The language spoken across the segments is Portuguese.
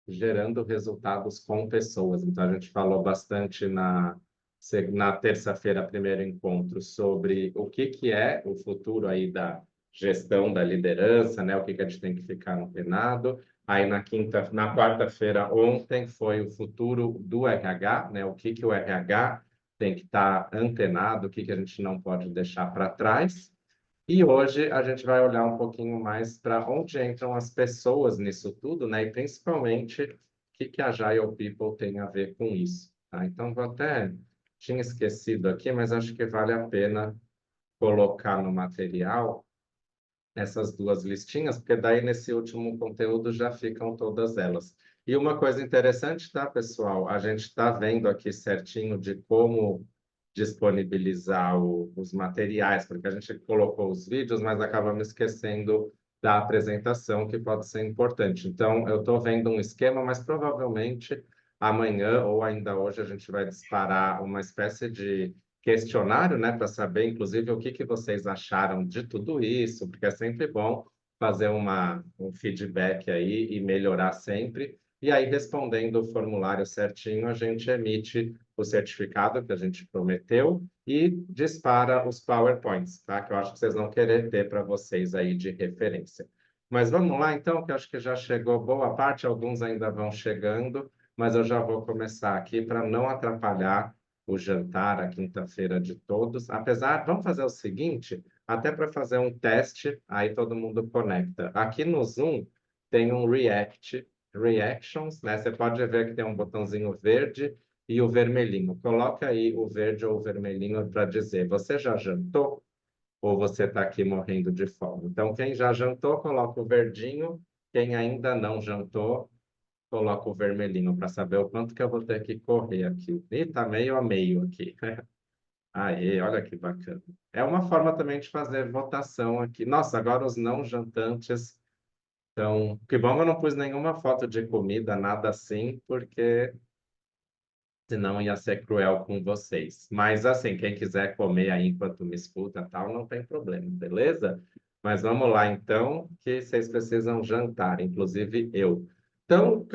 gerando resultados com pessoas. Então, a gente falou bastante na terça-feira, primeiro encontro, sobre o que é o futuro aí da gestão da liderança, né? O que a gente tem que ficar antenado. Aí na quarta-feira, ontem, foi o futuro do RH, né? O que o RH tem que estar antenado, o que a gente não pode deixar para trás. E hoje a gente vai olhar um pouquinho mais para onde entram as pessoas nisso tudo, né? E principalmente o que a Agile People tem a ver com isso, tá? Então, tinha esquecido aqui, mas acho que vale a pena colocar no material essas duas listinhas, porque daí nesse último conteúdo já ficam todas elas. E uma coisa interessante, tá, pessoal? A gente está vendo aqui certinho de como disponibilizar os materiais, porque a gente colocou os vídeos, mas acabamos esquecendo da apresentação, que pode ser importante. Então, eu estou vendo um esquema, mas provavelmente amanhã ou ainda hoje a gente vai disparar uma espécie de questionário, né, para saber, inclusive, o que vocês acharam de tudo isso, porque é sempre bom fazer um feedback aí e melhorar sempre. E aí, respondendo o formulário certinho, a gente emite o certificado que a gente prometeu e dispara os PowerPoints, tá? Que eu acho que vocês vão querer ter para vocês aí de referência. Mas vamos lá, então, que eu acho que já chegou boa parte, alguns ainda vão chegando, mas eu já vou começar aqui para não atrapalhar o jantar, a quinta-feira de todos. Apesar, vamos fazer o seguinte, até para fazer um teste, aí todo mundo conecta. Aqui no Zoom tem um Reactions, né? Você pode ver que tem um botãozinho verde e o vermelhinho. Coloca aí o verde ou o vermelhinho para dizer, você já jantou ou você está aqui morrendo de fome? Então, quem já jantou, coloca o verdinho. Quem ainda não jantou, coloco o vermelhinho para saber o quanto que eu vou ter que correr aqui. E tá meio a meio aqui. Aí, olha que bacana. É uma forma também de fazer votação aqui. Nossa, agora os não jantantes. Então, que bom que eu não pus nenhuma foto de comida, nada assim, porque senão ia ser cruel com vocês. Mas assim, quem quiser comer aí enquanto me escuta, tal, não tem problema, beleza? Mas vamos lá então, que vocês precisam jantar, inclusive eu. Então,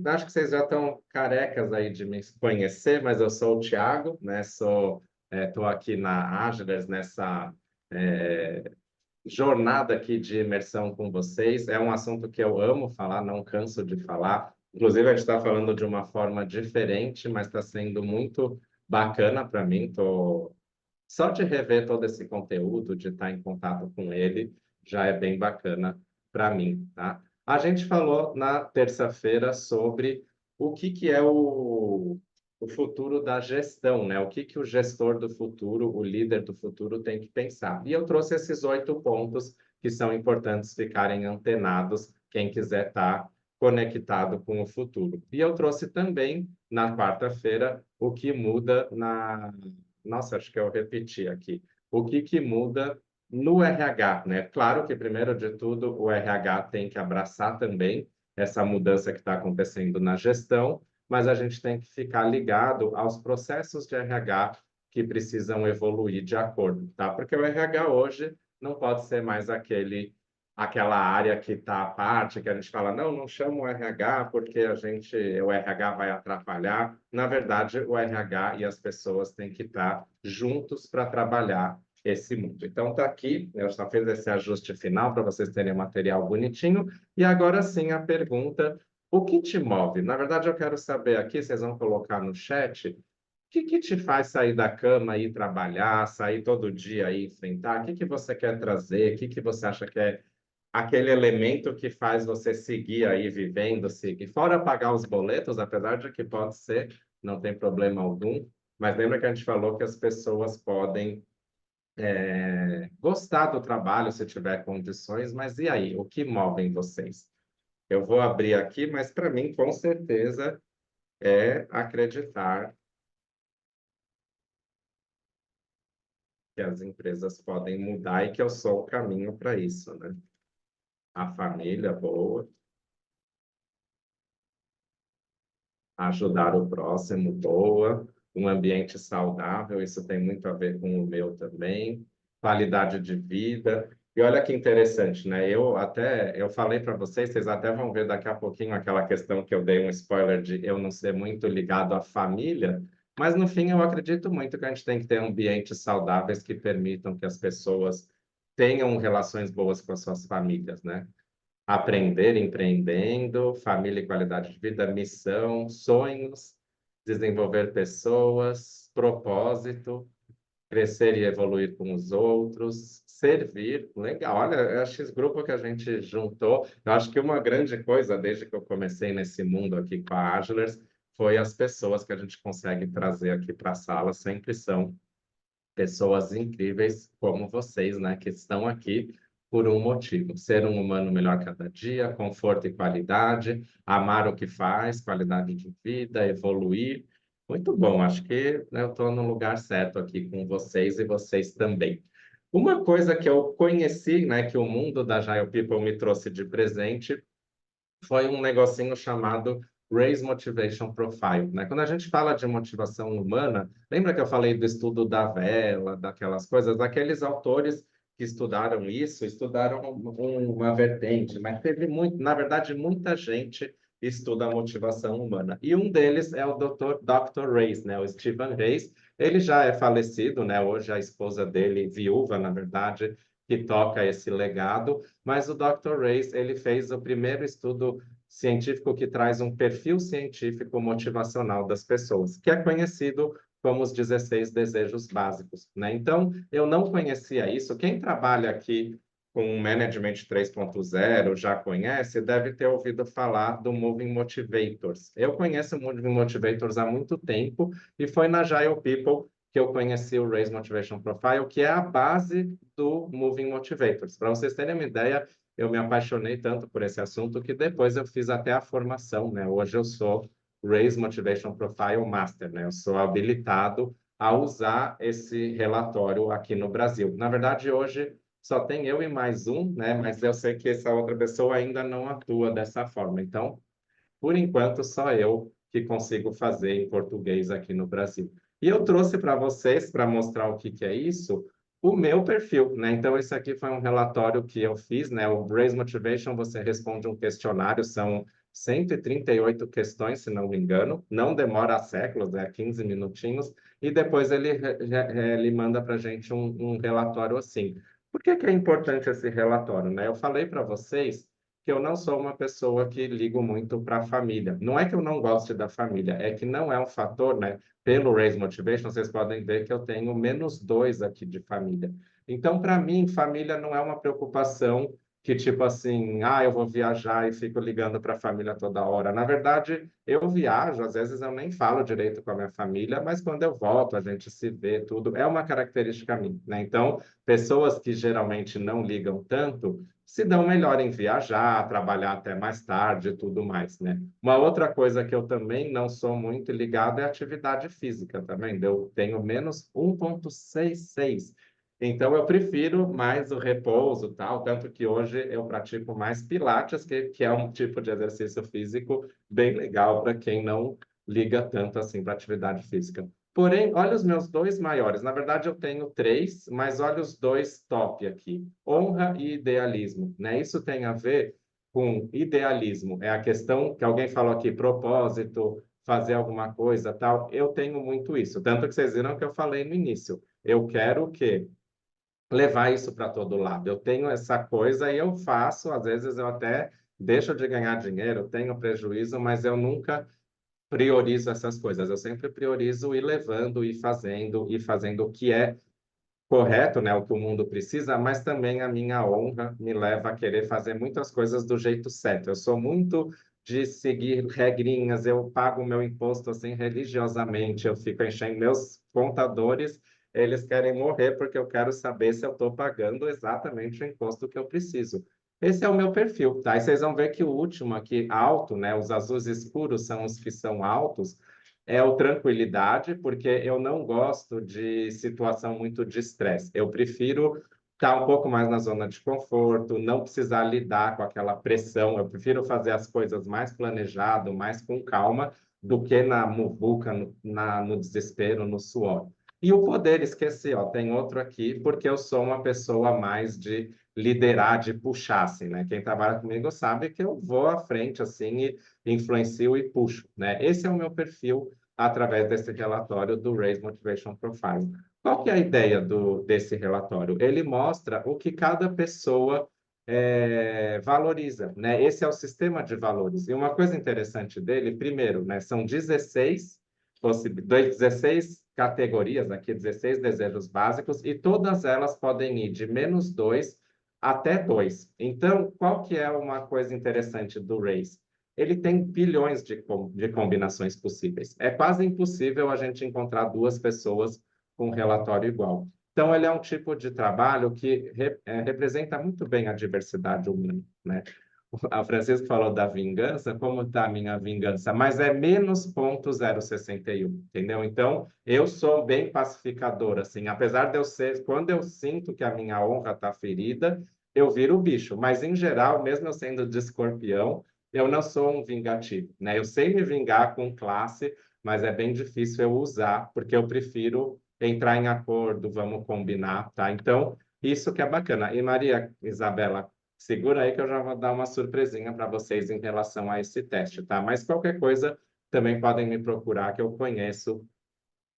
acho que vocês já estão carecas aí de me conhecer, mas eu sou o Thiago, né? Estou aqui na Agilers nessa jornada aqui de imersão com vocês. É um assunto que eu amo falar, não canso de falar. Inclusive, a gente está falando de uma forma diferente, mas está sendo muito bacana para mim. Só de rever todo esse conteúdo, de estar em contato com ele, já é bem bacana para mim, tá? A gente falou na terça-feira sobre o que é o futuro da gestão, né? O que o gestor do futuro, o líder do futuro tem que pensar. E eu trouxe esses 8 pontos que são importantes ficarem antenados, quem quiser estar conectado com o futuro. E eu trouxe também, na quarta-feira, o que muda na... Nossa, acho que eu repeti aqui. O que muda no RH, né? Claro que, primeiro de tudo, o RH tem que abraçar também essa mudança que está acontecendo na gestão, mas a gente tem que ficar ligado aos processos de RH que precisam evoluir de acordo, tá? Porque o RH hoje não pode ser mais aquela área que está à parte, que a gente fala, não, não chama o RH porque o RH vai atrapalhar. Na verdade, o RH e as pessoas têm que estar juntos para trabalhar esse mundo. Então, está aqui, eu só fiz esse ajuste final para vocês terem um material bonitinho. E agora sim a pergunta: o que te move? Na verdade, eu quero saber aqui, vocês vão colocar no chat, o que te faz sair da cama e ir trabalhar, sair todo dia e enfrentar? O que você quer trazer? O que você acha que é aquele elemento que faz você seguir aí vivendo, seguir? Fora pagar os boletos, apesar de que pode ser, não tem problema algum, mas lembra que a gente falou que as pessoas podem gostar do trabalho se tiver condições, mas e aí? O que move vocês? Eu vou abrir aqui, mas para mim, com certeza, é acreditar que as empresas podem mudar e que eu sou o caminho para isso, né? A família boa, ajudar o próximo boa, um ambiente saudável, isso tem muito a ver com o meu também, qualidade de vida. E olha que interessante, né? Eu falei para vocês, vocês até vão ver daqui a pouquinho aquela questão que eu dei um spoiler de eu não ser muito ligado à família, mas no fim eu acredito muito que a gente tem que ter ambientes saudáveis que permitam que as pessoas tenham relações boas com as suas famílias, né? Aprender empreendendo, família e qualidade de vida, missão, sonhos, desenvolver pessoas, propósito, crescer e evoluir com os outros, servir. Legal, olha, eu acho que esse grupo que a gente juntou, eu acho que uma grande coisa desde que eu comecei nesse mundo aqui com a Agilers foi as pessoas que a gente consegue trazer aqui para a sala, sempre são pessoas incríveis como vocês, né, que estão aqui por um motivo: ser um humano melhor cada dia, conforto e qualidade, amar o que faz, qualidade de vida, evoluir. Muito bom, acho que né, eu estou no lugar certo aqui com vocês e vocês também. Uma coisa que eu conheci, né, que o mundo da Agile People me trouxe de presente, foi um negocinho chamado Raise Motivation Profile, né? Quando a gente fala de motivação humana, lembra que eu falei do estudo da vela, daquelas coisas? Aqueles autores que estudaram isso, estudaram uma vertente, mas teve muito, na verdade, muita gente estuda a motivação humana. E um deles é o Dr. Reis, né? O Stephen Reis. Ele já é falecido, né? Hoje a esposa dele, viúva, na verdade, que toca esse legado, mas o Dr. Reis, ele fez o primeiro estudo científico que traz um perfil científico motivacional das pessoas, que é conhecido como os 16 desejos básicos, né? Então, eu não conhecia isso. Quem trabalha aqui com Management 3.0 já conhece, deve ter ouvido falar do Moving Motivators. Eu conheço o Moving Motivators há muito tempo e foi na Agile People que eu conheci o Raise Motivation Profile, que é a base do Moving Motivators. Para vocês terem uma ideia, eu me apaixonei tanto por esse assunto que depois eu fiz até a formação, né? Hoje eu sou Raise Motivation Profile Master, né? Eu sou habilitado a usar esse relatório aqui no Brasil. Na verdade, hoje só tem eu e mais um, né? Mas eu sei que essa outra pessoa ainda não atua dessa forma. Então, por enquanto, só eu que consigo fazer em português aqui no Brasil. E eu trouxe para vocês, para mostrar o que, que é isso, o meu perfil, né? Então, esse aqui foi um relatório que eu fiz, né? O Braze Motivation, você responde um questionário, são 138 questões, se não me engano, não demora séculos, é 15 minutinhos, e depois ele manda para a gente um relatório assim. Por que que é importante esse relatório, né? Eu falei para vocês que eu não sou uma pessoa que ligo muito para a família. Não é que eu não goste da família, é que não é um fator, né? Pelo Raise Motivation, vocês podem ver que eu tenho -2 aqui de família. Então, para mim, família não é uma preocupação que, tipo assim, eu vou viajar e fico ligando para a família toda hora. Na verdade, eu viajo, às vezes eu nem falo direito com a minha família, mas quando eu volto, a gente se vê, tudo. É uma característica minha, né? Então, pessoas que geralmente não ligam tanto se dão melhor em viajar, trabalhar até mais tarde e tudo mais, né? Uma outra coisa que eu também não sou muito ligado é a atividade física, tá vendo? Eu tenho -1,66. Então, eu prefiro mais o repouso, tal, tanto que hoje eu pratico mais pilates, que é um tipo de exercício físico bem legal para quem não liga tanto assim para atividade física. Porém, olha os meus dois maiores. Na verdade, eu tenho três, mas olha os dois top aqui: honra e idealismo, né? Isso tem a ver com idealismo. É a questão que alguém falou aqui, propósito, fazer alguma coisa, tal. Eu tenho muito isso. Tanto que vocês viram que eu falei no início. Eu quero o quê? Levar isso para todo lado. Eu tenho essa coisa e eu faço, às vezes eu até deixo de ganhar dinheiro, tenho prejuízo, mas eu nunca priorizo essas coisas. Eu sempre priorizo ir levando e fazendo o que é correto, né, o que o mundo precisa, mas também a minha honra me leva a querer fazer muitas coisas do jeito certo. Eu sou muito de seguir regrinhas, eu pago o meu imposto assim religiosamente, eu fico enchendo meus contadores, eles querem morrer porque eu quero saber se eu estou pagando exatamente o imposto que eu preciso. Esse é o meu perfil, tá? E vocês vão ver que o último aqui, alto, né? Os azuis escuros são os que são altos, é o tranquilidade, porque eu não gosto de situação muito de estresse. Eu prefiro estar um pouco mais na zona de conforto, não precisar lidar com aquela pressão. Eu prefiro fazer as coisas mais planejado, mais com calma, do que na muvuca, no desespero, no suor. E o poder esquecer, ó, tem outro aqui, porque eu sou uma pessoa mais de liderar, de puxar, assim, né? Quem trabalha comigo sabe que eu vou à frente, assim, e influencio e puxo, né? Esse é o meu perfil através desse relatório do Raise Motivation Profile. Qual que é a ideia desse relatório? Ele mostra o que cada pessoa valoriza, né? Esse é o sistema de valores. E uma coisa interessante dele, primeiro, né, são 16 categorias, aqui 16 desejos básicos, e todas elas podem ir de -2 até 2. Então, qual que é uma coisa interessante do Race? Ele tem bilhões de combinações possíveis. É quase impossível a gente encontrar duas pessoas com um relatório igual. Então, ele é um tipo de trabalho que representa muito bem a diversidade humana, né? A Francisco falou da vingança, como está a minha vingança? Mas é menos 0,061, entendeu? Então, eu sou bem pacificador, assim, apesar de eu ser, quando eu sinto que a minha honra está ferida, eu viro o bicho, mas em geral, mesmo eu sendo de escorpião, eu não sou um vingativo, né? Eu sei me vingar com classe, mas é bem difícil eu usar, porque eu prefiro entrar em acordo, vamos combinar, tá? Então, isso que é bacana. E Maria Isabela, segura aí que eu já vou dar uma surpresinha para vocês em relação a esse teste, tá? Mas qualquer coisa também podem me procurar, que eu conheço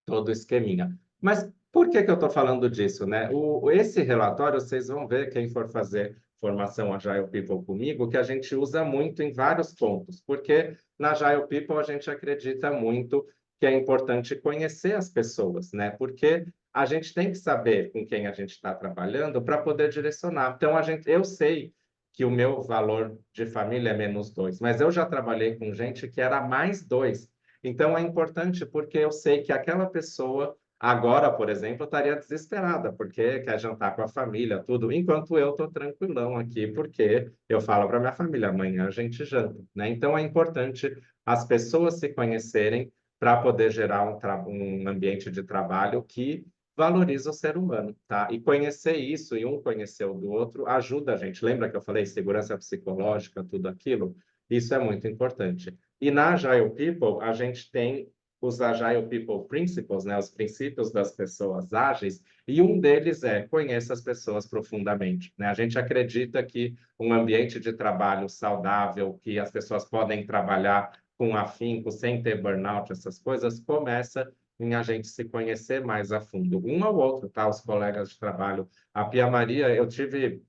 todo o esqueminha. Mas por que que eu estou falando disso, né? Esse relatório, vocês vão ver, quem for fazer formação Agile People comigo, que a gente usa muito em vários pontos, porque na Agile People a gente acredita muito que é importante conhecer as pessoas, né? Porque a gente tem que saber com quem a gente está trabalhando para poder direcionar. Então, eu sei que o meu valor de família é -2, mas eu já trabalhei com gente que era +2. Então, é importante porque eu sei que aquela pessoa, agora, por exemplo, estaria desesperada, porque quer jantar com a família, tudo, enquanto eu estou tranquilão aqui, porque eu falo para minha família, amanhã a gente janta, né? Então, é importante as pessoas se conhecerem para poder gerar um ambiente de trabalho que valoriza o ser humano, tá? E conhecer isso, e um conhecer o do outro, ajuda a gente. Lembra que eu falei segurança psicológica, tudo aquilo? Isso é muito importante. E na Agile People, a gente tem os Agile People Principles, né, os princípios das pessoas ágeis, e um deles é conheça as pessoas profundamente, né? A gente acredita que um ambiente de trabalho saudável, que as pessoas podem trabalhar com afinco, sem ter burnout, essas coisas, começa em a gente se conhecer mais a fundo, um ao outro, tá? Os colegas de trabalho. A Pia Maria, eu tive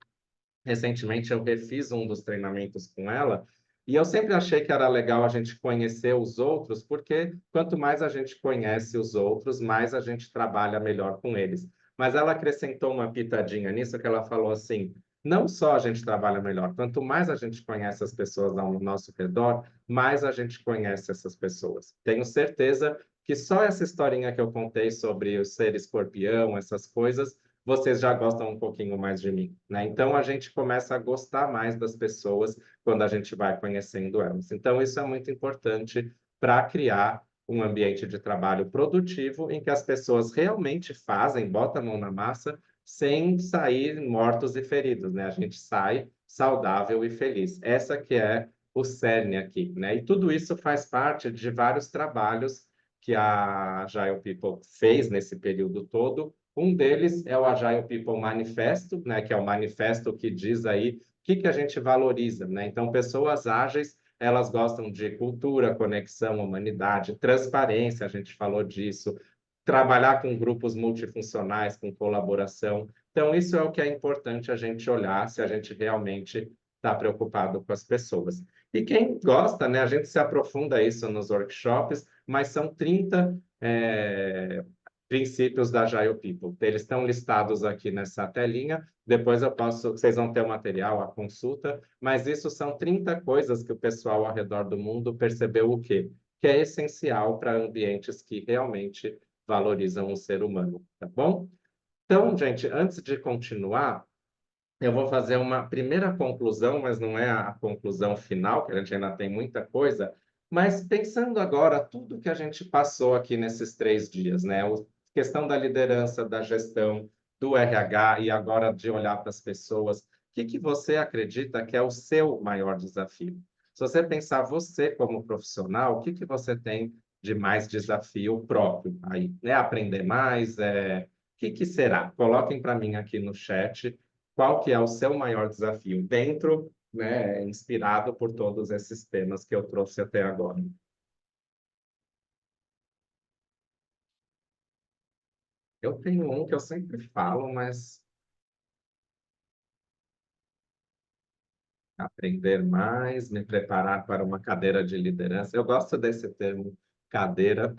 recentemente, eu refiz um dos treinamentos com ela, e eu sempre achei que era legal a gente conhecer os outros, porque quanto mais a gente conhece os outros, mais a gente trabalha melhor com eles. Mas ela acrescentou uma pitadinha nisso, que ela falou assim: não só a gente trabalha melhor, quanto mais a gente conhece as pessoas ao nosso redor, mais a gente conhece essas pessoas. Tenho certeza que só essa historinha que eu contei sobre o ser escorpião, essas coisas, vocês já gostam um pouquinho mais de mim, né? Então a gente começa a gostar mais das pessoas quando a gente vai conhecendo elas. Então isso é muito importante para criar um ambiente de trabalho produtivo em que as pessoas realmente fazem, botam a mão na massa, sem sair mortos e feridos, né? A gente sai saudável e feliz. Essa que é o cerne aqui, né? E tudo isso faz parte de vários trabalhos que a Agile People fez nesse período todo. Um deles é o Agile People Manifesto, né, que é o manifesto que diz aí o que a gente valoriza, né? Então, pessoas ágeis, elas gostam de cultura, conexão, humanidade, transparência, a gente falou disso, trabalhar com grupos multifuncionais, com colaboração. Então, isso é o que é importante a gente olhar se a gente realmente está preocupado com as pessoas. E quem gosta, né, a gente se aprofunda isso nos workshops, mas são 30 princípios da Agile People. Eles estão listados aqui nessa telinha, depois vocês vão ter o material, a consulta, mas isso são 30 coisas que o pessoal ao redor do mundo percebeu o quê? Que é essencial para ambientes que realmente valorizam o ser humano, tá bom? Então, gente, antes de continuar, eu vou fazer uma primeira conclusão, mas não é a conclusão final, que a gente ainda tem muita coisa, mas pensando agora tudo que a gente passou aqui nesses 3 dias, né? A questão da liderança, da gestão, do RH e agora de olhar para as pessoas, o que você acredita que é o seu maior desafio? Se você pensar você como profissional, o que você tem de mais desafio próprio aí? É aprender mais? O que será? Coloquem para mim aqui no chat qual que é o seu maior desafio dentro, né, inspirado por todos esses temas que eu trouxe até agora. Eu tenho um que eu sempre falo, mas aprender mais, me preparar para uma cadeira de liderança. Eu gosto desse termo cadeira,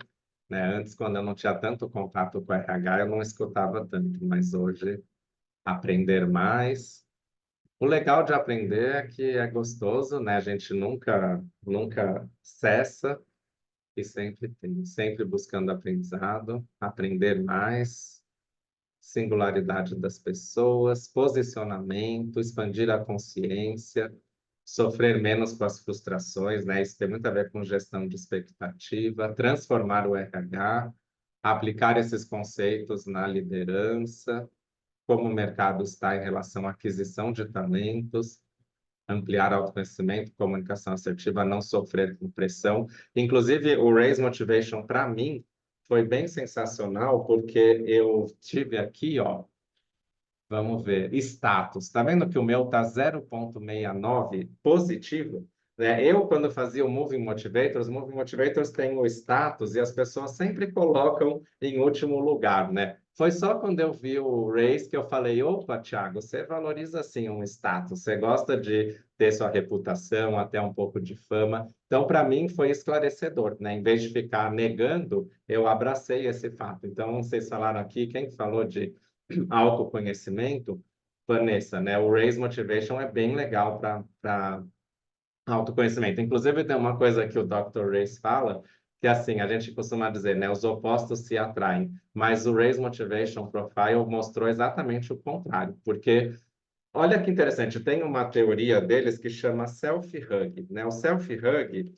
né? Antes, quando eu não tinha tanto contato com RH, eu não escutava tanto, mas hoje aprender mais. O legal de aprender é que é gostoso, né? A gente nunca cessa e sempre tem, sempre buscando aprendizado, aprender mais, singularidade das pessoas, posicionamento, expandir a consciência, sofrer menos com as frustrações, né? Isso tem muito a ver com gestão de expectativa, transformar o RH, aplicar esses conceitos na liderança, como o mercado está em relação à aquisição de talentos, ampliar autoconhecimento, comunicação assertiva, não sofrer com pressão. Inclusive, o Raise Motivation, para mim, foi bem sensacional, porque eu tive aqui, ó, vamos ver, status. Está vendo que o meu está 0,69 positivo? Né? Eu, quando fazia o Moving Motivators, o Moving Motivators tem o status e as pessoas sempre colocam em último lugar, né? Foi só quando eu vi o Race que eu falei, opa, Thiago, você valoriza sim um status, você gosta de ter sua reputação, até um pouco de fama. Então, para mim, foi esclarecedor, né? Em vez de ficar negando, eu abracei esse fato. Então, vocês falaram aqui, quem falou de autoconhecimento, Vanessa, né? O Raise Motivation é bem legal para autoconhecimento. Inclusive, tem uma coisa que o Dr. Race fala, que assim, a gente costuma dizer, né? Os opostos se atraem, mas o Raise Motivation Profile mostrou exatamente o contrário, porque olha que interessante, tem uma teoria deles que chama self-hug, né? O self-hug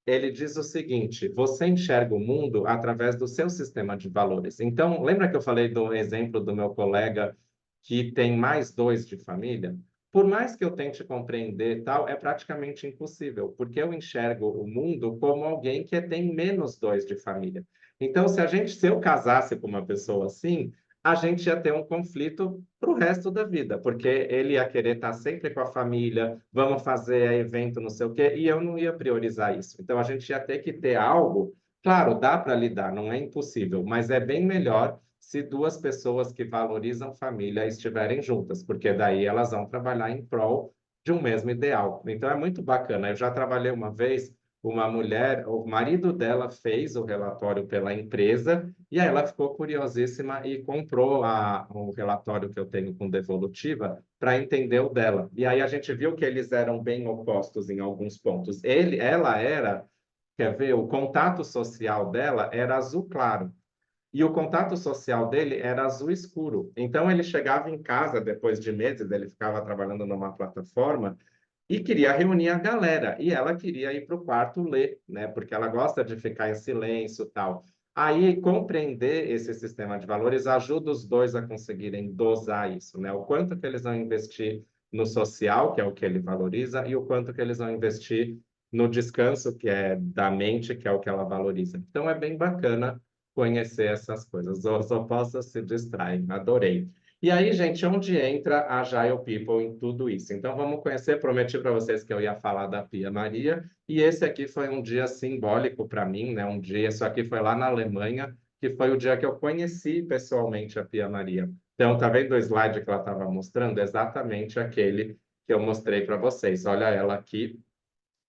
ele diz o seguinte: você enxerga o mundo através do seu sistema de valores. Então, lembra que eu falei do exemplo do meu colega que tem mais dois de família? Por mais que eu tente compreender tal, é praticamente impossível, porque eu enxergo o mundo como alguém que tem menos dois de família. Então, se eu casasse com uma pessoa assim, a gente ia ter um conflito para o resto da vida, porque ele ia querer estar sempre com a família, vamos fazer evento, não sei o quê, e eu não ia priorizar isso. Então, a gente ia ter que ter algo, claro, dá para lidar, não é impossível, mas é bem melhor se duas pessoas que valorizam família estiverem juntas, porque daí elas vão trabalhar em prol de um mesmo ideal. Então, é muito bacana. Eu já trabalhei uma vez uma mulher, o marido dela fez o relatório pela empresa e aí ela ficou curiosíssima e comprou o relatório que eu tenho com devolutiva para entender o dela. E aí a gente viu que eles eram bem opostos em alguns pontos. Ela era, quer ver, o contato social dela era azul claro. E o contato social dele era azul escuro. Então ele chegava em casa depois de meses, ele ficava trabalhando numa plataforma e queria reunir a galera. E ela queria ir para o quarto ler, né? Porque ela gosta de ficar em silêncio e tal. Aí, compreender esse sistema de valores ajuda os dois a conseguirem dosar isso, né? O quanto que eles vão investir no social, que é o que ele valoriza, e o quanto que eles vão investir no descanso, que é da mente, que é o que ela valoriza. Então, é bem bacana conhecer essas coisas. Os opostos se distraem. Adorei. E aí, gente, onde entra a Agile People em tudo isso? Então, vamos conhecer. Prometi para vocês que eu ia falar da Pia Maria, e esse aqui foi um dia simbólico para mim, né? Um dia, isso aqui foi lá na Alemanha, que foi o dia que eu conheci pessoalmente a Pia Maria. Então, tá vendo o slide que ela estava mostrando? Exatamente aquele que eu mostrei para vocês. Olha ela aqui,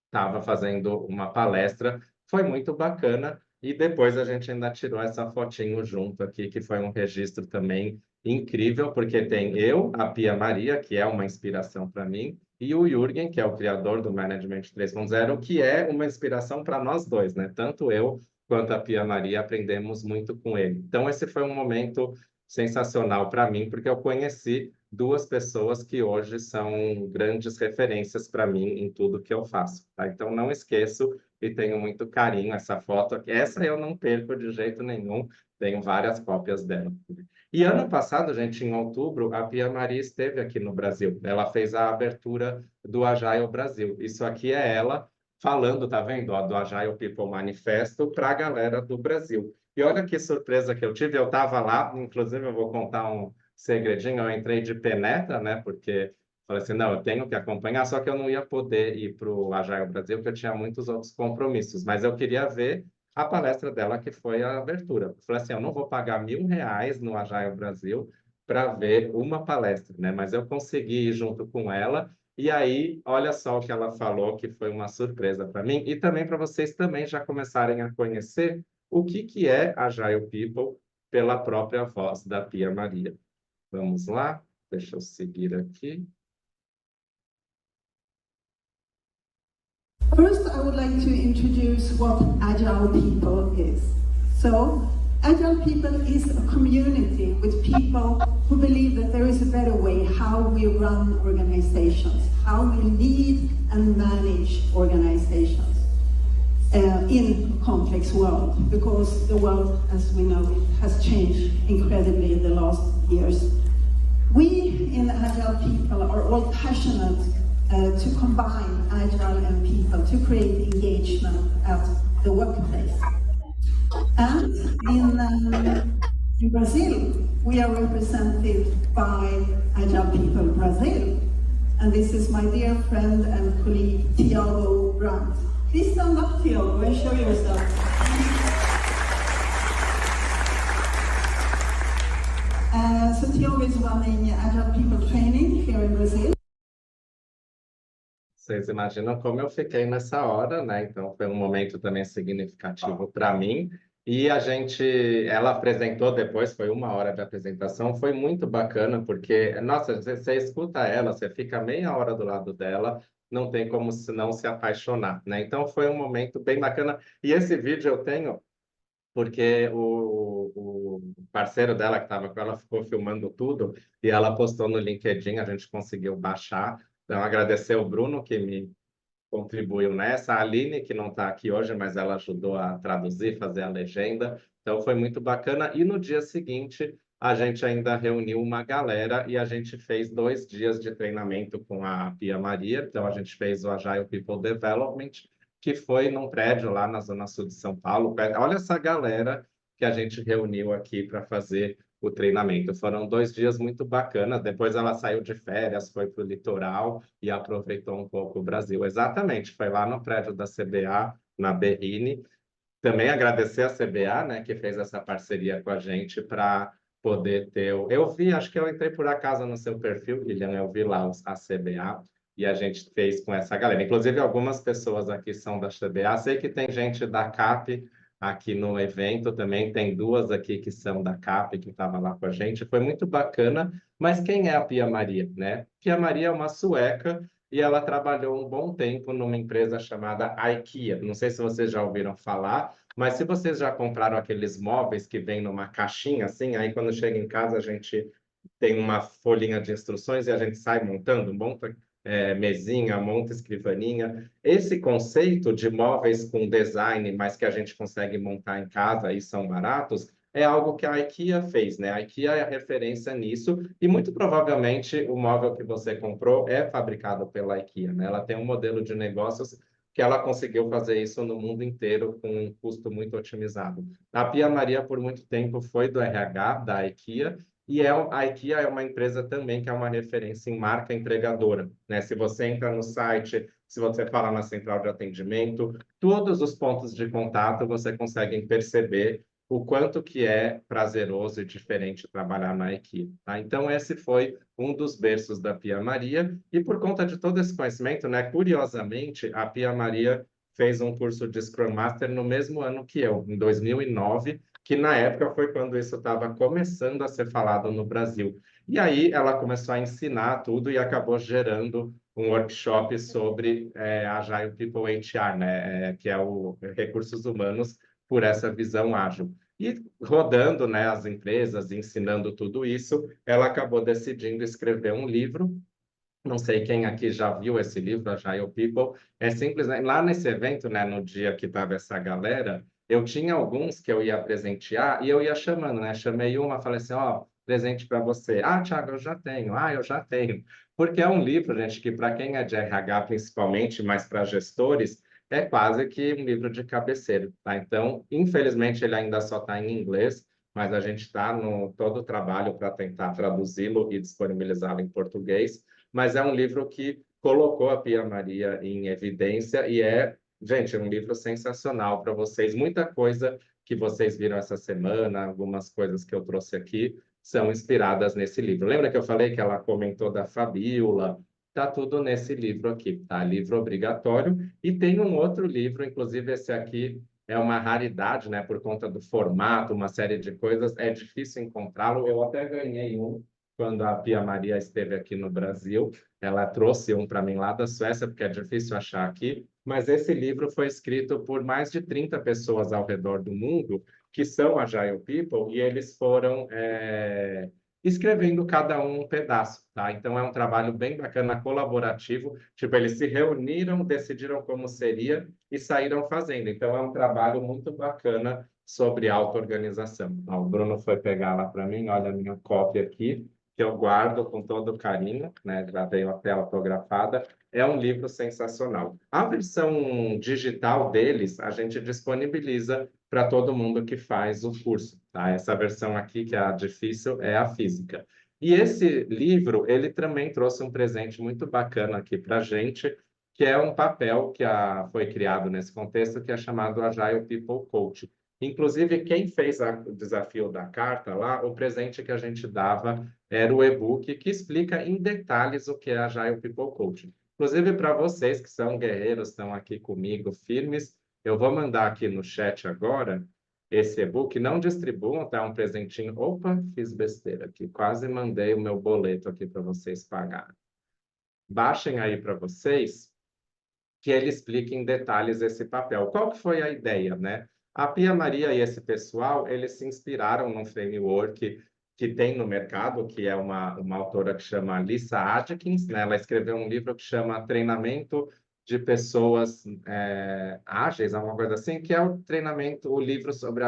estava fazendo uma palestra, foi muito bacana. E depois a gente ainda tirou essa fotinho junto aqui, que foi um registro também incrível, porque tem eu, a Pia Maria, que é uma inspiração para mim, e o Jürgen, que é o criador do Management 3.0, que é uma inspiração para nós dois, né? Tanto eu quanto a Pia Maria aprendemos muito com ele. Então, esse foi um momento sensacional para mim, porque eu conheci duas pessoas que hoje são grandes referências para mim em tudo que eu faço, tá? Então, não esqueço e tenho muito carinho essa foto aqui. Essa eu não perco de jeito nenhum, tenho várias cópias dela. E ano passado, gente, em outubro, a Pia Maria esteve aqui no Brasil. Ela fez a abertura do Agile Brasil. Isso aqui é ela falando, tá vendo, ó, do Agile People Manifesto para a galera do Brasil. E olha que surpresa que eu tive, eu estava lá, inclusive eu vou contar um segredinho, eu entrei de penetra, né? Porque falei assim, não, eu tenho que acompanhar, só que eu não ia poder ir para o Agile Brasil, porque eu tinha muitos outros compromissos, mas eu queria ver a palestra dela, que foi a abertura. Eu falei assim, eu não vou pagar R$ 1.000 no Agile Brasil para ver uma palestra, né? Mas eu consegui ir junto com ela, e aí, olha só o que ela falou, que foi uma surpresa para mim, e também para vocês também já começarem a conhecer o que é Agile People pela própria voz da Pia Maria. Vamos lá? Deixa eu seguir aqui. First, I would like to introduce what Agile People is. So, Agile People is a community with people who believe that there is a better way how we run organizations, how we lead and manage organizations in a complex world, because the world, as we know, it has changed incredibly in the last years. We in Agile People are all passionate to combine Agile and people to create engagement at the workplace. And in Brazil, we are represented by Agile People Brazil. And this is my dear friend and colleague, Tiago Brandt. Please stand up, Tiago, and show yourself. So Tiago is running Agile People training here in Brazil. Vocês imaginam como eu fiquei nessa hora, né? Então foi um momento também significativo para mim. E ela apresentou depois, foi 1 hora de apresentação, foi muito bacana, porque, nossa, você escuta ela, você fica meia hora do lado dela, não tem como não se apaixonar, né? Então foi um momento bem bacana. E esse vídeo eu tenho porque o parceiro dela que estava com ela ficou filmando tudo e ela postou no LinkedIn, a gente conseguiu baixar. Então, agradecer o Bruno, que me contribuiu nessa, a Aline, que não está aqui hoje, mas ela ajudou a traduzir, fazer a legenda. Então, foi muito bacana. E no dia seguinte, a gente ainda reuniu uma galera e a gente fez 2 dias de treinamento com a Pia Maria. Então, a gente fez o Agile People Development, que foi num prédio lá na Zona Sul de São Paulo. Olha essa galera que a gente reuniu aqui para fazer o treinamento. Foram 2 dias muito bacanas. Depois ela saiu de férias, foi para o litoral e aproveitou um pouco o Brasil. Exatamente, foi lá no prédio da CBA, na Berrini. Também agradecer a CBA, né, que fez essa parceria com a gente para poder ter... Eu vi, acho que eu entrei por acaso no seu perfil, Guilherme, eu vi lá a CBA, e a gente fez com essa galera. Inclusive, algumas pessoas aqui são da CBA. Sei que tem gente da CAP aqui no evento também, tem 2 aqui que são da CAP, que estava lá com a gente. Foi muito bacana. Mas quem é a Pia Maria, né? Pia Maria é uma sueca e ela trabalhou um bom tempo numa empresa chamada IKEA. Não sei se vocês já ouviram falar, mas se vocês já compraram aqueles móveis que vêm numa caixinha assim, aí quando chega em casa a gente tem uma folhinha de instruções e a gente sai montando, monta mesinha, monta escrivaninha. Esse conceito de móveis com design, mas que a gente consegue montar em casa e são baratos, é algo que a IKEA fez, né? A IKEA é a referência nisso e muito provavelmente o móvel que você comprou é fabricado pela IKEA, né? Ela tem um modelo de negócios que ela conseguiu fazer isso no mundo inteiro com um custo muito otimizado. A Pia Maria, por muito tempo, foi do RH da IKEA, e a IKEA é uma empresa também que é uma referência em marca empregadora, né? Se você entra no site, se você fala na central de atendimento, todos os pontos de contato você consegue perceber o quanto que é prazeroso e diferente trabalhar na IKEA, tá? Então, esse foi um dos berços da Pia Maria, e por conta de todo esse conhecimento, né, curiosamente, a Pia Maria fez um curso de Scrum Master no mesmo ano que eu, em 2009, que na época foi quando isso estava começando a ser falado no Brasil. E aí ela começou a ensinar tudo e acabou gerando um workshop sobre Agile People HR, né, que é o recursos humanos por essa visão ágil. E rodando, né, as empresas, ensinando tudo isso, ela acabou decidindo escrever um livro. Não sei quem aqui já viu esse livro, Agile People. É simplesmente lá nesse evento, né, no dia que estava essa galera, eu tinha alguns que eu ia presentear e eu ia chamando, né? Chamei uma, falei assim, ó, presente para você. Ah, Thiago, eu já tenho. Ah, eu já tenho. Porque é um livro, gente, que para quem é de RH principalmente, mas para gestores, é quase que um livro de cabeceira, tá? Então, infelizmente, ele ainda só está em inglês, mas a gente está no todo o trabalho para tentar traduzi-lo e disponibilizá-lo em português. Mas é um livro que colocou a Pia Maria em evidência e gente, um livro sensacional para vocês. Muita coisa que vocês viram essa semana, algumas coisas que eu trouxe aqui, são inspiradas nesse livro. Lembra que eu falei que ela comentou da Fabíola? Tá tudo nesse livro aqui, tá? Livro obrigatório. E tem um outro livro, inclusive esse aqui é uma raridade, né? Por conta do formato, uma série de coisas, é difícil encontrá-lo. Eu até ganhei um quando a Pia Maria esteve aqui no Brasil. Ela trouxe um para mim lá da Suécia, porque é difícil achar aqui. Mas esse livro foi escrito por mais de 30 pessoas ao redor do mundo, que são Agile People, e eles foram escrevendo cada um pedaço, tá? Então é um trabalho bem bacana, colaborativo. Tipo, eles se reuniram, decidiram como seria e saíram fazendo. Então é um trabalho muito bacana sobre auto-organização. Ó, o Bruno foi pegar lá para mim, olha a minha cópia aqui, que eu guardo com todo carinho, né? Já veio até autografada. É um livro sensacional. A versão digital deles, a gente disponibiliza para todo mundo que faz o curso, tá? Essa versão aqui, que é a difícil, é a física. E esse livro, ele também trouxe um presente muito bacana aqui para a gente, que é um papel que foi criado nesse contexto, que é chamado Agile People Coach. Inclusive, quem fez o desafio da carta lá, o presente que a gente dava era o e-book que explica em detalhes o que é Agile People Coach. Inclusive, para vocês que são guerreiros, estão aqui comigo firmes, eu vou mandar aqui no chat agora esse e-book. Não distribuam, tá? Um presentinho. Opa, fiz besteira aqui. Quase mandei o meu boleto aqui para vocês pagarem. Baixem aí para vocês, que ele explique em detalhes esse papel. Qual que foi a ideia, né? A Pia Maria e esse pessoal, eles se inspiraram num framework que tem no mercado, que é uma autora que chama Lisa Adkins, né? Ela escreveu um livro que chama Treinamento de Pessoas Ágeis, alguma coisa assim, que é o treinamento, o livro sobre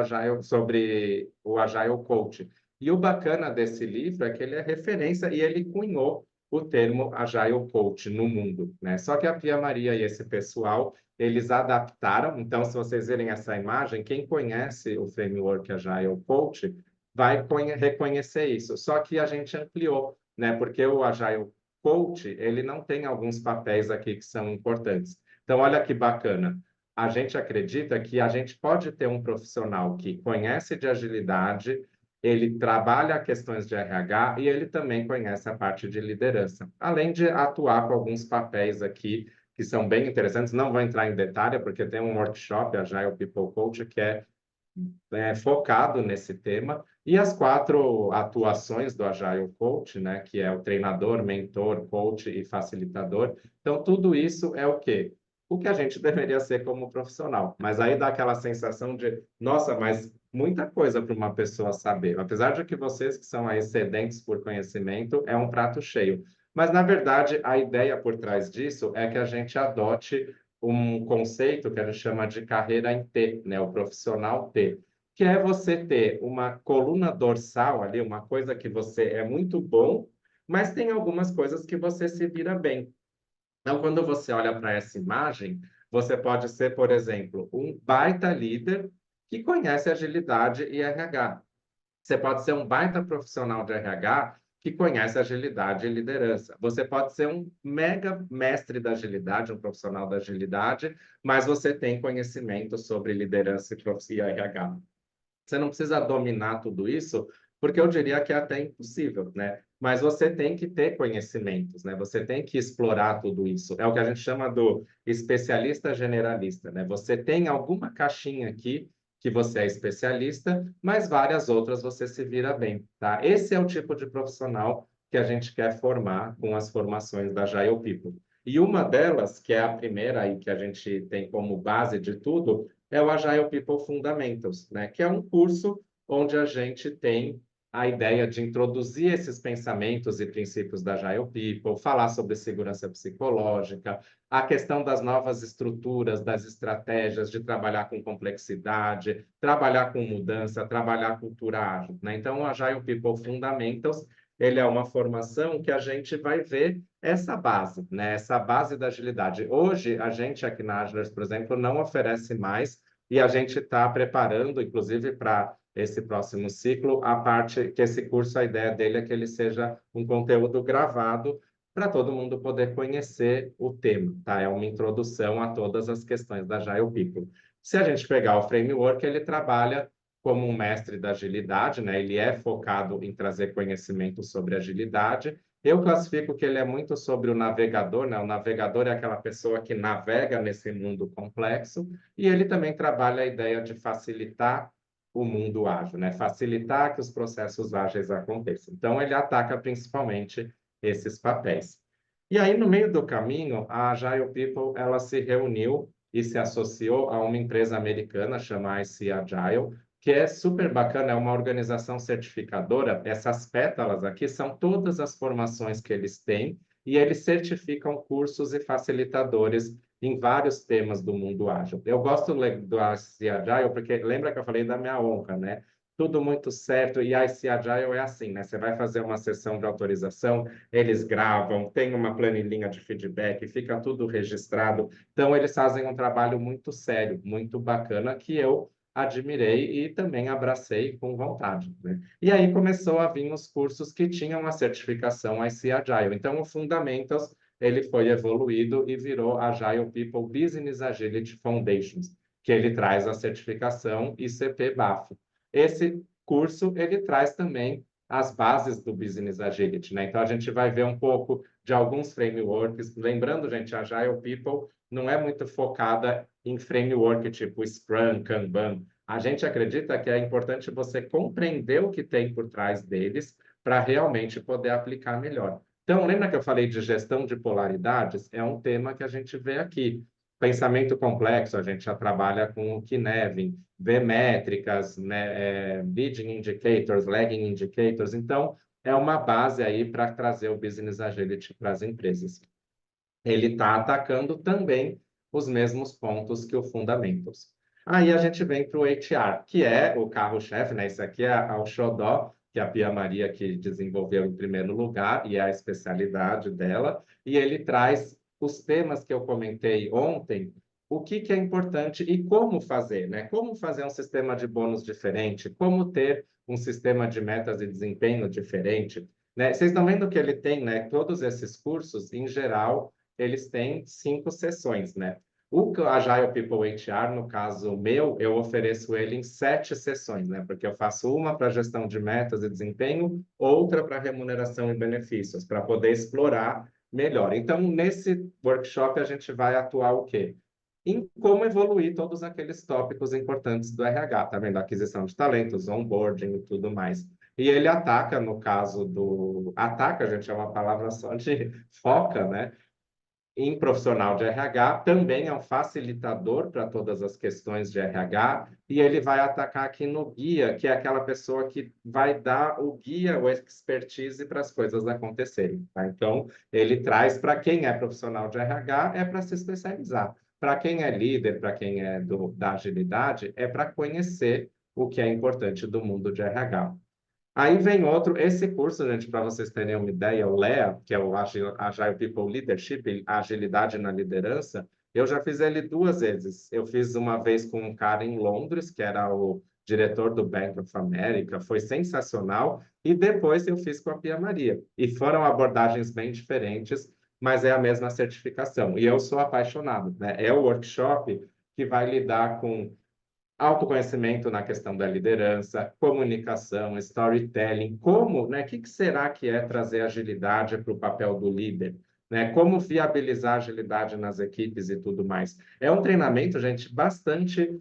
o Agile Coach. E o bacana desse livro é que ele é referência e ele cunhou o termo Agile Coach no mundo, né? Só que a Pia Maria e esse pessoal, eles adaptaram. Então, se vocês verem essa imagem, quem conhece o framework Agile Coach vai reconhecer isso. Só que a gente ampliou, né? Porque o Agile Coach, ele não tem alguns papéis aqui que são importantes. Então, olha que bacana. A gente acredita que a gente pode ter um profissional que conhece de agilidade, ele trabalha questões de RH e ele também conhece a parte de liderança, além de atuar com alguns papéis aqui que são bem interessantes. Não vou entrar em detalhe, porque tem um workshop, Agile People Coach, que é focado nesse tema, e as 4 atuações do Agile Coach, né, que é o treinador, mentor, coach e facilitador. Então, tudo isso é o quê? O que a gente deveria ser como profissional. Mas aí dá aquela sensação de, nossa, mas muita coisa para uma pessoa saber. Apesar de que vocês que são aí sedentes por conhecimento, é um prato cheio. Mas, na verdade, a ideia por trás disso é que a gente adote um conceito que a gente chama de carreira em T, né? O profissional T, que é você ter uma coluna dorsal ali, uma coisa que você é muito bom, mas tem algumas coisas que você se vira bem. Então, quando você olha para essa imagem, você pode ser, por exemplo, um baita líder que conhece agilidade e RH. Você pode ser um baita profissional de RH que conhece agilidade e liderança. Você pode ser um mega mestre da agilidade, um profissional da agilidade, mas você tem conhecimento sobre liderança e RH. Você não precisa dominar tudo isso, porque eu diria que é até impossível, né? Mas você tem que ter conhecimentos, né? Você tem que explorar tudo isso. É o que a gente chama do especialista generalista, né? Você tem alguma caixinha aqui que você é especialista, mas várias outras você se vira bem, tá? Esse é o tipo de profissional que a gente quer formar com as formações da Agile People. E uma delas, que é a primeira aí que a gente tem como base de tudo, é o Agile People Fundamentals, né? Que é um curso onde a gente tem a ideia de introduzir esses pensamentos e princípios da Agile People, falar sobre segurança psicológica, a questão das novas estruturas, das estratégias de trabalhar com complexidade, trabalhar com mudança, trabalhar cultura ágil, né? Então, o Agile People Fundamentals, ele é uma formação que a gente vai ver essa base, né? Essa base da agilidade. Hoje, a gente aqui na Agilers, por exemplo, não oferece mais e a gente está preparando, inclusive, para esse próximo ciclo, a parte que esse curso, a ideia dele é que ele seja um conteúdo gravado para todo mundo poder conhecer o tema, tá? É uma introdução a todas as questões da Agile People. Se a gente pegar o framework, ele trabalha como um mestre da agilidade, né? Ele é focado em trazer conhecimento sobre agilidade. Eu classifico que ele é muito sobre o navegador, né? O navegador é aquela pessoa que navega nesse mundo complexo, e ele também trabalha a ideia de facilitar o mundo ágil, né? Facilitar que os processos ágeis aconteçam. Então, ele ataca principalmente esses papéis. E aí, no meio do caminho, a Agile People ela se reuniu e se associou a uma empresa americana chamada IC Agile, que é super bacana, é uma organização certificadora. Essas pétalas aqui são todas as formações que eles têm, e eles certificam cursos e facilitadores em vários temas do mundo ágil. Eu gosto do IC Agile porque lembra que eu falei da minha honra, né? Tudo muito certo, e a IC Agile é assim, né? Você vai fazer uma sessão de autorização, eles gravam, tem uma planilhinha de feedback, fica tudo registrado. Então, eles fazem um trabalho muito sério, muito bacana, que eu admirei e também abracei com vontade, né? E aí começou a vir os cursos que tinham a certificação IC Agile. Então, o Fundamentals, ele foi evoluído e virou Agile People Business Agility Foundations, que ele traz a certificação ICP-BAF. Esse curso, ele traz também as bases do Business Agility, né? Então, a gente vai ver um pouco de alguns frameworks. Lembrando, gente, a Agile People não é muito focada em framework tipo Scrum, Kanban. A gente acredita que é importante você compreender o que tem por trás deles para realmente poder aplicar melhor. Então, lembra que eu falei de gestão de polaridades? É um tema que a gente vê aqui. Pensamento complexo, a gente já trabalha com o Kinevin, vê métricas, né, leading indicators, lagging indicators. Então, é uma base aí para trazer o Business Agility para as empresas. Ele está atacando também os mesmos pontos que o Fundamentals. Aí a gente vem para o HR, que é o carro-chefe, né? Esse aqui é o xodó, que a Pia Maria que desenvolveu em primeiro lugar, e é a especialidade dela, e ele traz os temas que eu comentei ontem, o que, que é importante e como fazer, né? Como fazer um sistema de bônus diferente, como ter um sistema de metas e desempenho diferente, né? Vocês estão vendo que ele tem, né? Todos esses cursos, em geral, eles têm 5 sessões, né? O Agile People HR, no caso meu, eu ofereço ele em 7 sessões, né? Porque eu faço uma para gestão de metas e desempenho, outra para remuneração e benefícios, para poder explorar melhor. Então, nesse workshop, a gente vai atuar o quê? Em como evoluir todos aqueles tópicos importantes do RH, tá vendo? Aquisição de talentos, onboarding e tudo mais. E ele ataca, no caso do... Ataca, gente, é uma palavra só de foca, né? Em profissional de RH, também é um facilitador para todas as questões de RH, e ele vai atacar aqui no guia, que é aquela pessoa que vai dar o guia, o expertise para as coisas acontecerem. Tá? Então, ele traz para quem é profissional de RH, é para se especializar. Para quem é líder, para quem é da agilidade, é para conhecer o que é importante do mundo de RH. Aí vem outro, esse curso, gente, para vocês terem uma ideia, o LEA, que é o Agile People Leadership, Agilidade na Liderança, eu já fiz ele 2 vezes. Eu fiz uma vez com um cara em Londres, que era o diretor do Bank of America, foi sensacional, e depois eu fiz com a Pia Maria. E foram abordagens bem diferentes, mas é a mesma certificação. E eu sou apaixonado, né? É o workshop que vai lidar com autoconhecimento na questão da liderança, comunicação, storytelling, como, né, que será que é trazer agilidade para o papel do líder, né? Como viabilizar agilidade nas equipes e tudo mais. É um treinamento, gente, bastante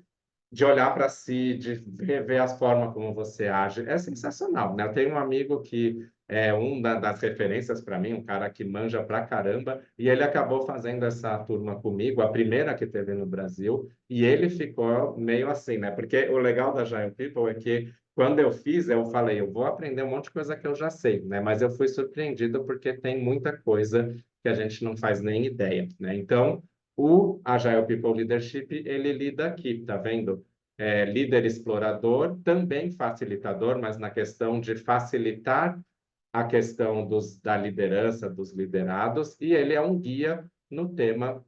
de olhar para si, de rever as formas como você age. É sensacional, né? Eu tenho um amigo que é das referências para mim, um cara que manja pra caramba, e ele acabou fazendo essa turma comigo, a primeira que teve no Brasil, e ele ficou meio assim, né? Porque o legal da Giant People é que quando eu fiz, eu falei, eu vou aprender um monte de coisa que eu já sei, né? Mas eu fui surpreendido porque tem muita coisa que a gente não faz nem ideia, né? Então, o Agile People Leadership, ele lida aqui, tá vendo? Líder explorador, também facilitador, mas na questão de facilitar a questão da liderança, dos liderados, e ele é um guia no tema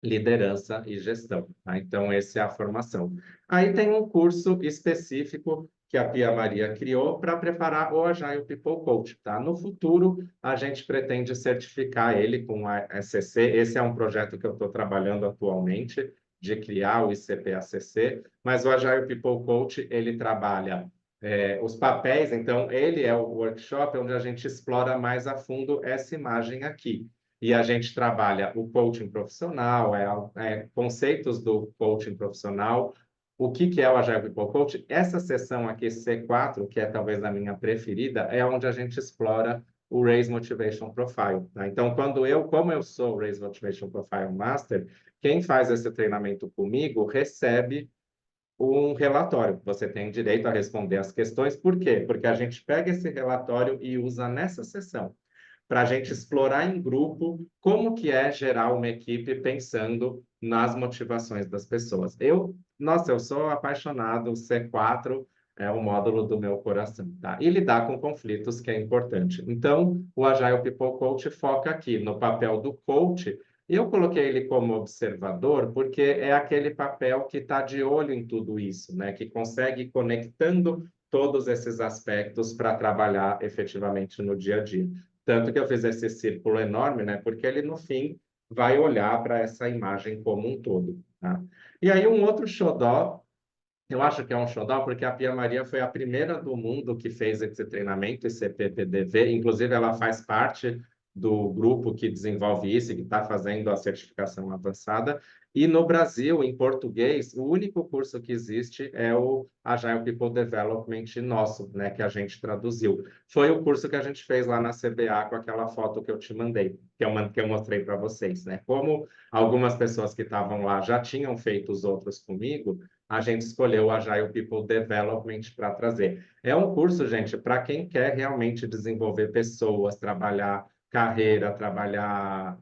liderança e gestão. Tá? Então, essa é a formação. Aí tem um curso específico que a Pia Maria criou para preparar o Agile People Coach. Tá? No futuro, a gente pretende certificar ele com a SCC. Esse é um projeto que eu estou trabalhando atualmente, de criar o ICP-ACC, mas o Agile People Coach, ele trabalha os papéis, então ele é o workshop onde a gente explora mais a fundo essa imagem aqui. E a gente trabalha o coaching profissional, conceitos do coaching profissional, o que é o Agile People Coach. Essa sessão aqui, C4, que é talvez a minha preferida, é onde a gente explora o Raise Motivation Profile. Tá? Então, como eu sou o Raise Motivation Profile Master, quem faz esse treinamento comigo recebe um relatório. Você tem direito a responder as questões. Por quê? Porque a gente pega esse relatório e usa nessa sessão para a gente explorar em grupo como que é gerar uma equipe pensando nas motivações das pessoas. Nossa, eu sou apaixonado, o C4 é o módulo do meu coração, tá? E lidar com conflitos, que é importante. Então, o Agile People Coach foca aqui no papel do coach. Eu coloquei ele como observador porque é aquele papel que está de olho em tudo isso, né? Que consegue ir conectando todos esses aspectos para trabalhar efetivamente no dia a dia. Tanto que eu fiz esse círculo enorme, né? Porque ele, no fim, vai olhar para essa imagem como um todo. Tá? E aí, um outro xodó, eu acho que é um xodó, porque a Pia Maria foi a primeira do mundo que fez esse treinamento, esse CPPDV. Inclusive, ela faz parte do grupo que desenvolve isso e que está fazendo a certificação avançada. E no Brasil, em português, o único curso que existe é o Agile People Development nosso, né, que a gente traduziu. Foi o curso que a gente fez lá na CBA com aquela foto que eu te mandei, que eu mostrei para vocês, né? Como algumas pessoas que estavam lá já tinham feito os outros comigo, a gente escolheu o Agile People Development para trazer. É um curso, gente, para quem quer realmente desenvolver pessoas, trabalhar carreira, trabalhar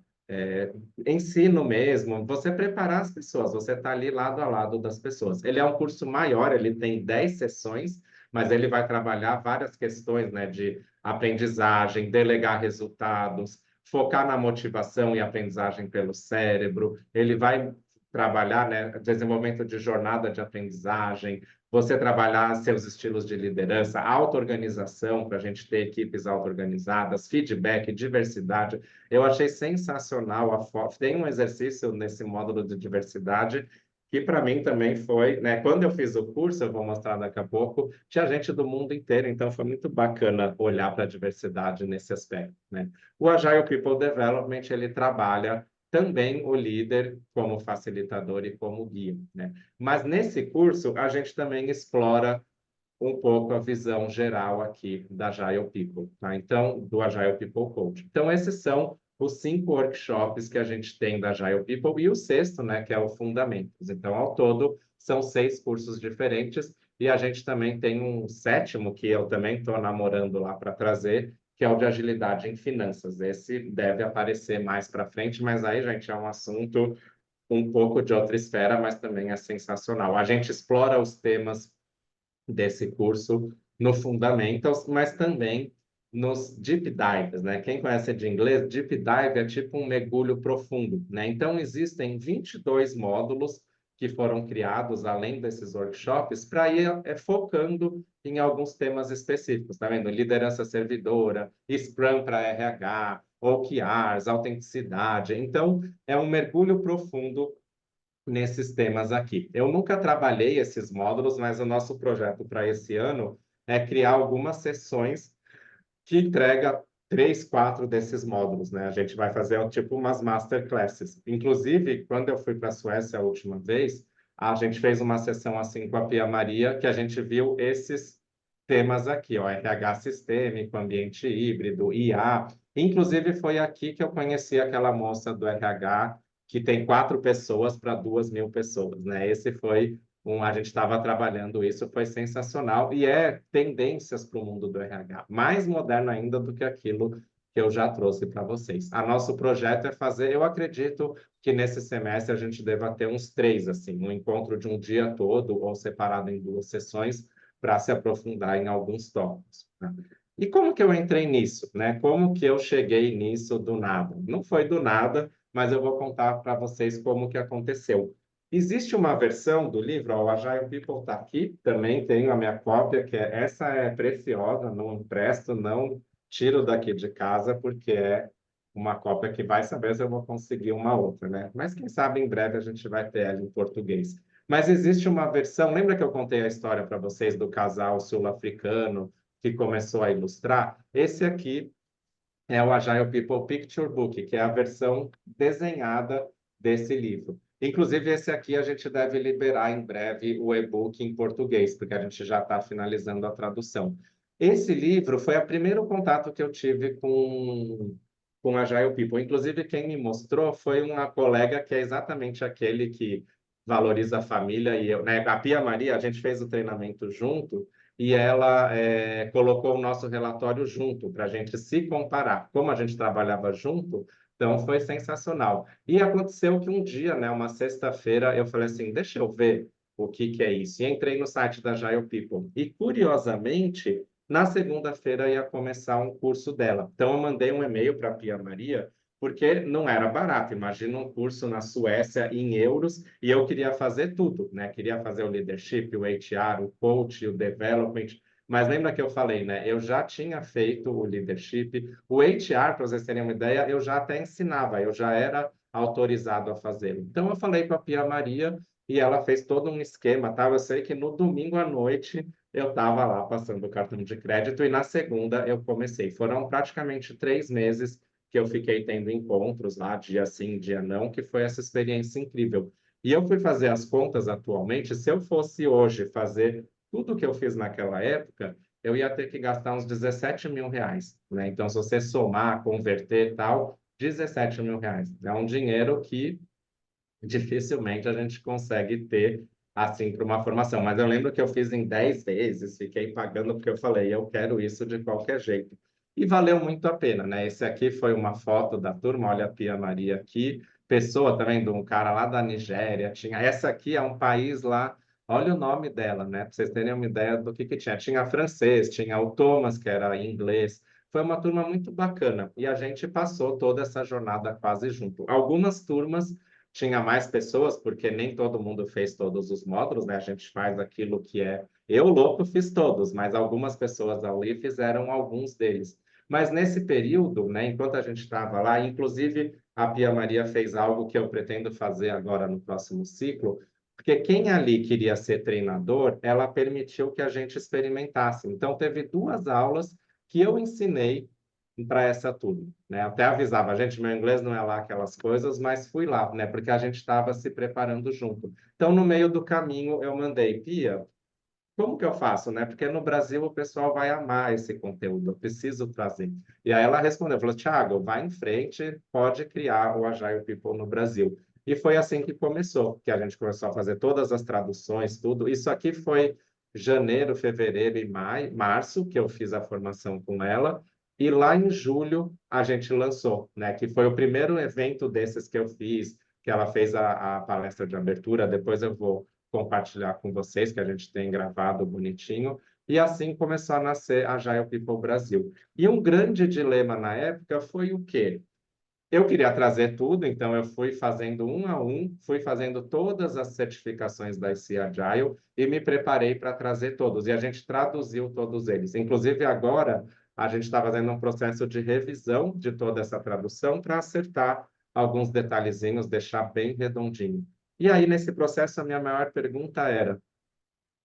ensino mesmo, você preparar as pessoas, você está ali lado a lado das pessoas. Ele é um curso maior, ele tem 10 sessões, mas ele vai trabalhar várias questões, né, de aprendizagem, delegar resultados, focar na motivação e aprendizagem pelo cérebro, ele vai trabalhar, né, desenvolvimento de jornada de aprendizagem, você trabalhar seus estilos de liderança, auto-organização, para a gente ter equipes auto-organizadas, feedback, diversidade. Eu achei sensacional a foto. Tem um exercício nesse módulo de diversidade que para mim também foi, né? Quando eu fiz o curso, eu vou mostrar daqui a pouco, tinha gente do mundo inteiro, então foi muito bacana olhar para a diversidade nesse aspecto, né? O Agile People Development, ele trabalha também o líder como facilitador e como guia, né? Mas nesse curso, a gente também explora um pouco a visão geral aqui da Agile People, tá? Então, do Agile People Coach. Então, esses são os 5 workshops que a gente tem da Agile People e o sexto, né, que é o Fundamentos. Então, ao todo, são 6 cursos diferentes e a gente também tem um sétimo que eu também estou namorando lá para trazer, que é o de agilidade em finanças. Esse deve aparecer mais para frente, mas aí, gente, é um assunto um pouco de outra esfera, mas também é sensacional. A gente explora os temas desse curso no Fundamentals, mas também nos Deep Dives, né? Quem conhece de inglês, Deep Dive é tipo um mergulho profundo, né? Então, existem 22 módulos que foram criados, além desses workshops, para ir focando em alguns temas específicos, tá vendo? Liderança servidora, Scrum para RH, OKRs, autenticidade. Então, é um mergulho profundo nesses temas aqui. Eu nunca trabalhei esses módulos, mas o nosso projeto para esse ano é criar algumas sessões que entrega 3, 4 desses módulos, né? A gente vai fazer tipo umas masterclasses. Inclusive, quando eu fui para a Suécia a última vez, a gente fez uma sessão assim com a Pia Maria, que a gente viu esses temas aqui, ó, RH sistêmico, ambiente híbrido, IA. Inclusive, foi aqui que eu conheci aquela moça do RH que tem 4 pessoas para 2.000 pessoas, né? Esse foi a gente estava trabalhando isso, foi sensacional e é tendências para o mundo do RH, mais moderno ainda do que aquilo que eu já trouxe para vocês. A nosso projeto é fazer, eu acredito que nesse semestre a gente deva ter uns 3, assim, um encontro de um dia todo ou separado em 2 sessões para se aprofundar em alguns tópicos, né? E como que eu entrei nisso, né? Como que eu cheguei nisso do nada? Não foi do nada, mas eu vou contar para vocês como que aconteceu. Existe uma versão do livro, ó, o Agile People está aqui, também tenho a minha cópia, essa é preciosa, não empresto, não tiro daqui de casa, porque é uma cópia que vai saber se eu vou conseguir uma outra, né? Mas quem sabe em breve a gente vai ter ela em português. Mas existe uma versão, lembra que eu contei a história para vocês do casal sul-africano que começou a ilustrar? Esse aqui é o Agile People Picture Book, que é a versão desenhada desse livro. Inclusive, esse aqui a gente deve liberar em breve o e-book em português, porque a gente já está finalizando a tradução. Esse livro foi o primeiro contato que eu tive com Agile People. Inclusive, quem me mostrou foi uma colega que é exatamente aquele que valoriza a família e eu, né? A Pia Maria, a gente fez o treinamento junto, e ela colocou o nosso relatório junto para a gente se comparar. Como a gente trabalhava junto, então foi sensacional. E aconteceu que um dia, né, uma sexta-feira, eu falei assim, deixa eu ver o que que é isso. E entrei no site da Agile People. E, curiosamente, na segunda-feira ia começar um curso dela. Então, eu mandei um e-mail para a Pia Maria, porque não era barato. Imagina um curso na Suécia em euros e eu queria fazer tudo, né? Queria fazer o leadership, o HR, o coach, o development. Mas lembra que eu falei, né? Eu já tinha feito o leadership, o HR, para vocês terem uma ideia, eu já até ensinava, eu já era autorizado a fazê-lo. Então eu falei com a Pia Maria e ela fez todo um esquema, tá? Eu sei que no domingo à noite eu estava lá passando o cartão de crédito e na segunda eu comecei. Foram praticamente 3 meses que eu fiquei tendo encontros lá, dia sim, dia não, que foi essa experiência incrível. E eu fui fazer as contas atualmente, se eu fosse hoje fazer tudo que eu fiz naquela época, eu ia ter que gastar uns 17 mil reais, né? Então, se você somar, converter e tal, 17 mil reais. É um dinheiro que dificilmente a gente consegue ter assim para uma formação. Mas eu lembro que eu fiz em 10 vezes, fiquei pagando porque eu falei, eu quero isso de qualquer jeito. E valeu muito a pena, né? Esse aqui foi uma foto da turma, olha a Pia Maria aqui, pessoa também de um cara lá da Nigéria, tinha essa aqui é um país lá, olha o nome dela, né? Para vocês terem uma ideia do que tinha. Tinha francês, tinha o Thomas, que era em inglês. Foi uma turma muito bacana e a gente passou toda essa jornada quase junto. Algumas turmas tinha mais pessoas, porque nem todo mundo fez todos os módulos, né? A gente faz aquilo que é. Eu, louco, fiz todos, mas algumas pessoas ali fizeram alguns deles. Mas nesse período, né, enquanto a gente estava lá, inclusive a Pia Maria fez algo que eu pretendo fazer agora no próximo ciclo, porque quem ali queria ser treinador, ela permitiu que a gente experimentasse. Então, teve 2 aulas que eu ensinei para essa turma, né? Até avisava, gente, meu inglês não é lá aquelas coisas, mas fui lá, né? Porque a gente estava se preparando junto. Então, no meio do caminho, eu mandei, Pia, como que eu faço, né? Porque no Brasil o pessoal vai amar esse conteúdo, eu preciso trazer. E aí ela respondeu, falou, Thiago, vai em frente, pode criar o Agile People no Brasil. E foi assim que começou, que a gente começou a fazer todas as traduções, tudo. Isso aqui foi janeiro, fevereiro e maio, março, que eu fiz a formação com ela. E lá em julho a gente lançou, né? Que foi o primeiro evento desses que eu fiz, que ela fez a palestra de abertura. Depois eu vou compartilhar com vocês, que a gente tem gravado bonitinho. E assim começou a nascer a Agile People Brasil. E um grande dilema na época foi o quê? Eu queria trazer tudo, então eu fui fazendo um a um, fui fazendo todas as certificações da IC Agile e me preparei para trazer todos. E a gente traduziu todos eles. Inclusive, agora, a gente está fazendo um processo de revisão de toda essa tradução para acertar alguns detalhezinhos, deixar bem redondinho. E aí, nesse processo, a minha maior pergunta era: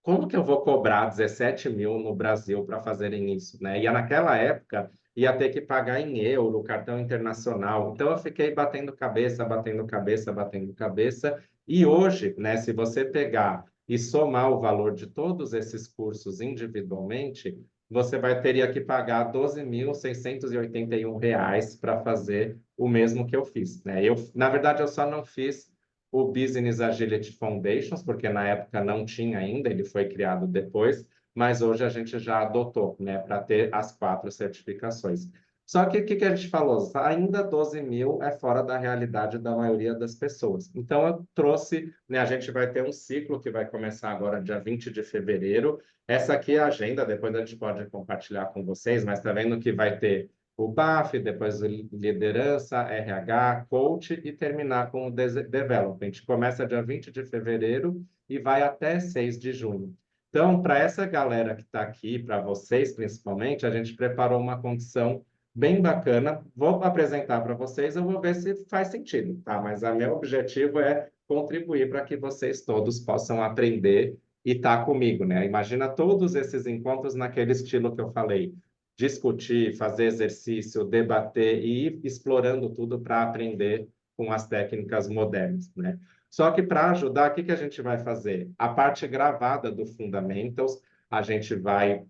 como que eu vou cobrar 17 mil no Brasil para fazerem isso, né? E naquela época ia ter que pagar em euro, cartão internacional. Então eu fiquei batendo cabeça, batendo cabeça, batendo cabeça. E hoje, né, se você pegar e somar o valor de todos esses cursos individualmente, você teria que pagar 12.681 reais para fazer o mesmo que eu fiz, né? Eu, na verdade, eu só não fiz o Business Agility Foundations, porque na época não tinha ainda, ele foi criado depois, mas hoje a gente já adotou, né, para ter as 4 certificações. Só que o que a gente falou? Ainda 12 mil é fora da realidade da maioria das pessoas. Então, eu trouxe, né, a gente vai ter um ciclo que vai começar agora, dia 20 de fevereiro. Essa aqui é a agenda, depois a gente pode compartilhar com vocês, mas está vendo que vai ter o BAF, depois o liderança, RH, coach e terminar com o development. Começa dia 20 de fevereiro e vai até 6 de junho. Então, para essa galera que está aqui, para vocês principalmente, a gente preparou uma condição bem bacana. Vou apresentar para vocês, eu vou ver se faz sentido, tá? Mas o meu objetivo é contribuir para que vocês todos possam aprender e estar comigo, né? Imagina todos esses encontros naquele estilo que eu falei. Discutir, fazer exercício, debater e ir explorando tudo para aprender com as técnicas modernas, né? Só que para ajudar, o que que a gente vai fazer? A parte gravada do Fundamentals, a gente vai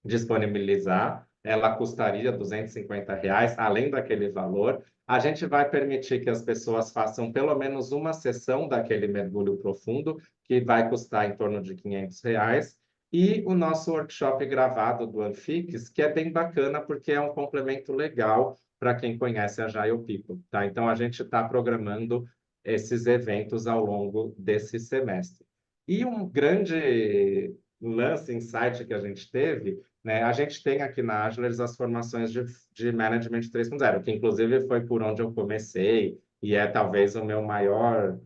disponibilizar, ela custaria R$ 250, além daquele valor. A gente vai permitir que as pessoas façam pelo menos uma sessão daquele mergulho profundo, que vai custar em torno de R$ 500. E o nosso workshop gravado do Anfix, que é bem bacana, porque é um complemento legal para quem conhece a Agile People, tá? Então, a gente está programando esses eventos ao longo desse semestre. E um grande lance, insight que a gente teve, né? A gente tem aqui na Agilers as formações de Management 3.0, que inclusive foi por onde eu comecei e é talvez o meu maior,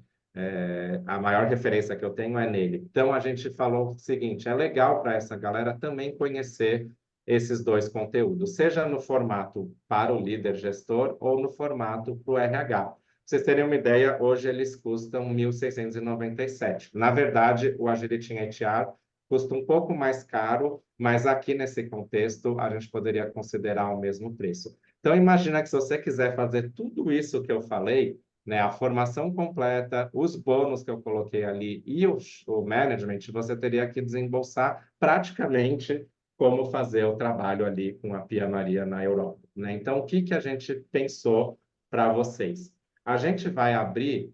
a maior referência que eu tenho é nele. Então, a gente falou o seguinte, é legal para essa galera também conhecer esses dois conteúdos, seja no formato para o líder gestor ou no formato para o RH. Pra vocês terem uma ideia, hoje eles custam R$ 1.697. Na verdade, o Agility em HR custa um pouco mais caro, mas aqui nesse contexto a gente poderia considerar o mesmo preço. Então, imagina que se você quiser fazer tudo isso que eu falei, né, a formação completa, os bônus que eu coloquei ali e o management, você teria que desembolsar praticamente como fazer o trabalho ali com a Pia Maria na Europa, né? Então, o que que a gente pensou para vocês? A gente vai abrir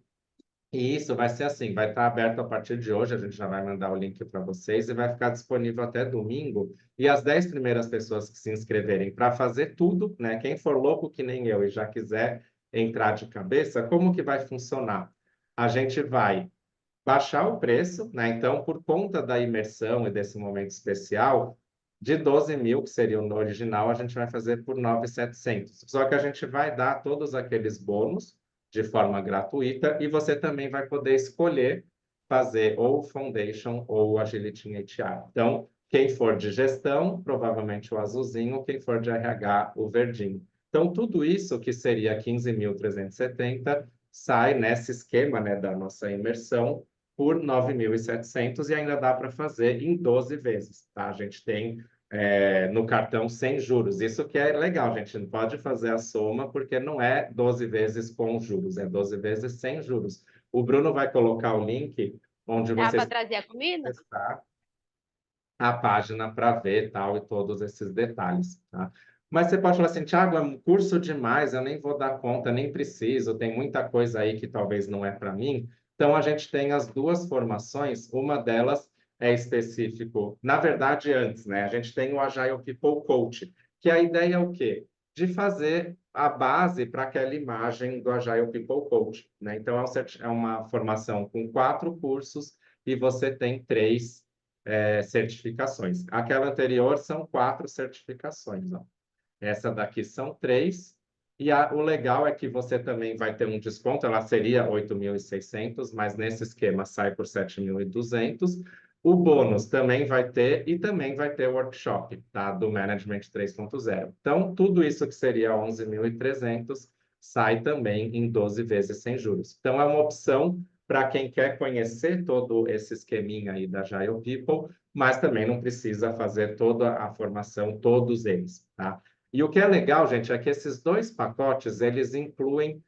e isso vai ser assim, vai estar aberto a partir de hoje, a gente já vai mandar o link para vocês e vai ficar disponível até domingo. E as 10 primeiras pessoas que se inscreverem para fazer tudo, né? Quem for louco que nem eu e já quiser entrar de cabeça, como que vai funcionar? A gente vai baixar o preço, né? Então, por conta da imersão e desse momento especial, de 12 mil, que seria o original, a gente vai fazer por 9.700. Só que a gente vai dar todos aqueles bônus de forma gratuita e você também vai poder escolher fazer ou Foundation ou Agility em HR. Então, quem for de gestão, provavelmente o azulzinho, quem for de RH, o verdinho. Então, tudo isso que seria 15.370 sai nesse esquema, né, da nossa imersão por 9.700 e ainda dá para fazer em 12 vezes, tá? A gente tem no cartão sem juros. Isso que é legal, gente. Não pode fazer a soma porque não é 12 vezes com juros, é 12 vezes sem juros. O Bruno vai colocar o link onde Dá vocês para trazer a comida? testar a página para ver tal e todos esses detalhes, tá? Mas você pode falar assim, Thiago, é um curso demais, eu nem vou dar conta, nem preciso, tem muita coisa aí que talvez não é para mim. Então, a gente tem as duas formações, uma delas é específico, na verdade, antes, né? A gente tem o Agile People Coach, que a ideia é o quê? De fazer a base para aquela imagem do Agile People Coach, né? Então, é uma formação com 4 cursos e você tem 3 certificações. Aquela anterior são 4 certificações, ó. Essa daqui são 3. E o legal é que você também vai ter um desconto, ela seria 8.600, mas nesse esquema sai por 7.200. O bônus também vai ter, e também vai ter o workshop, tá? Do Management 3.0. Então, tudo isso que seria 11.300 sai também em 12 vezes sem juros. Então, é uma opção para quem quer conhecer todo esse esqueminha aí da Agile People, mas também não precisa fazer toda a formação, todos eles, tá? E o que é legal, gente, é que esses 2 pacotes, eles incluem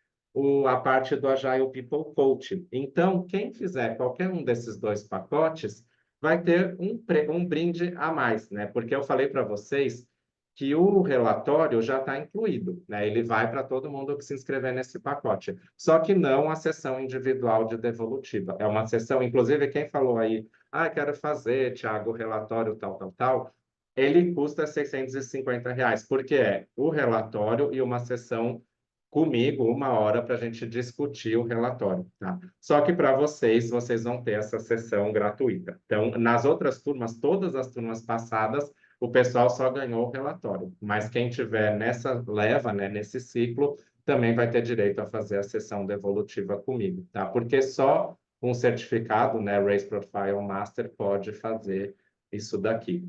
a parte do Agile People Coach. Então, quem fizer qualquer um desses 2 pacotes, vai ter um brinde a mais, né? Porque eu falei para vocês que o relatório já está incluído, né? Ele vai para todo mundo que se inscrever nesse pacote. Só que não a sessão individual de devolutiva. É uma sessão, inclusive, quem falou aí, quero fazer, Thiago, relatório tal, ele custa R$ 650, porque é o relatório e uma sessão comigo, 1 hora, para a gente discutir o relatório, tá? Só que para vocês vão ter essa sessão gratuita. Então, nas outras turmas, todas as turmas passadas, o pessoal só ganhou o relatório. Mas quem tiver nessa leva, né, nesse ciclo, também vai ter direito a fazer a sessão devolutiva comigo, tá? Porque só um certificado, né, Race Profile Master, pode fazer isso daqui.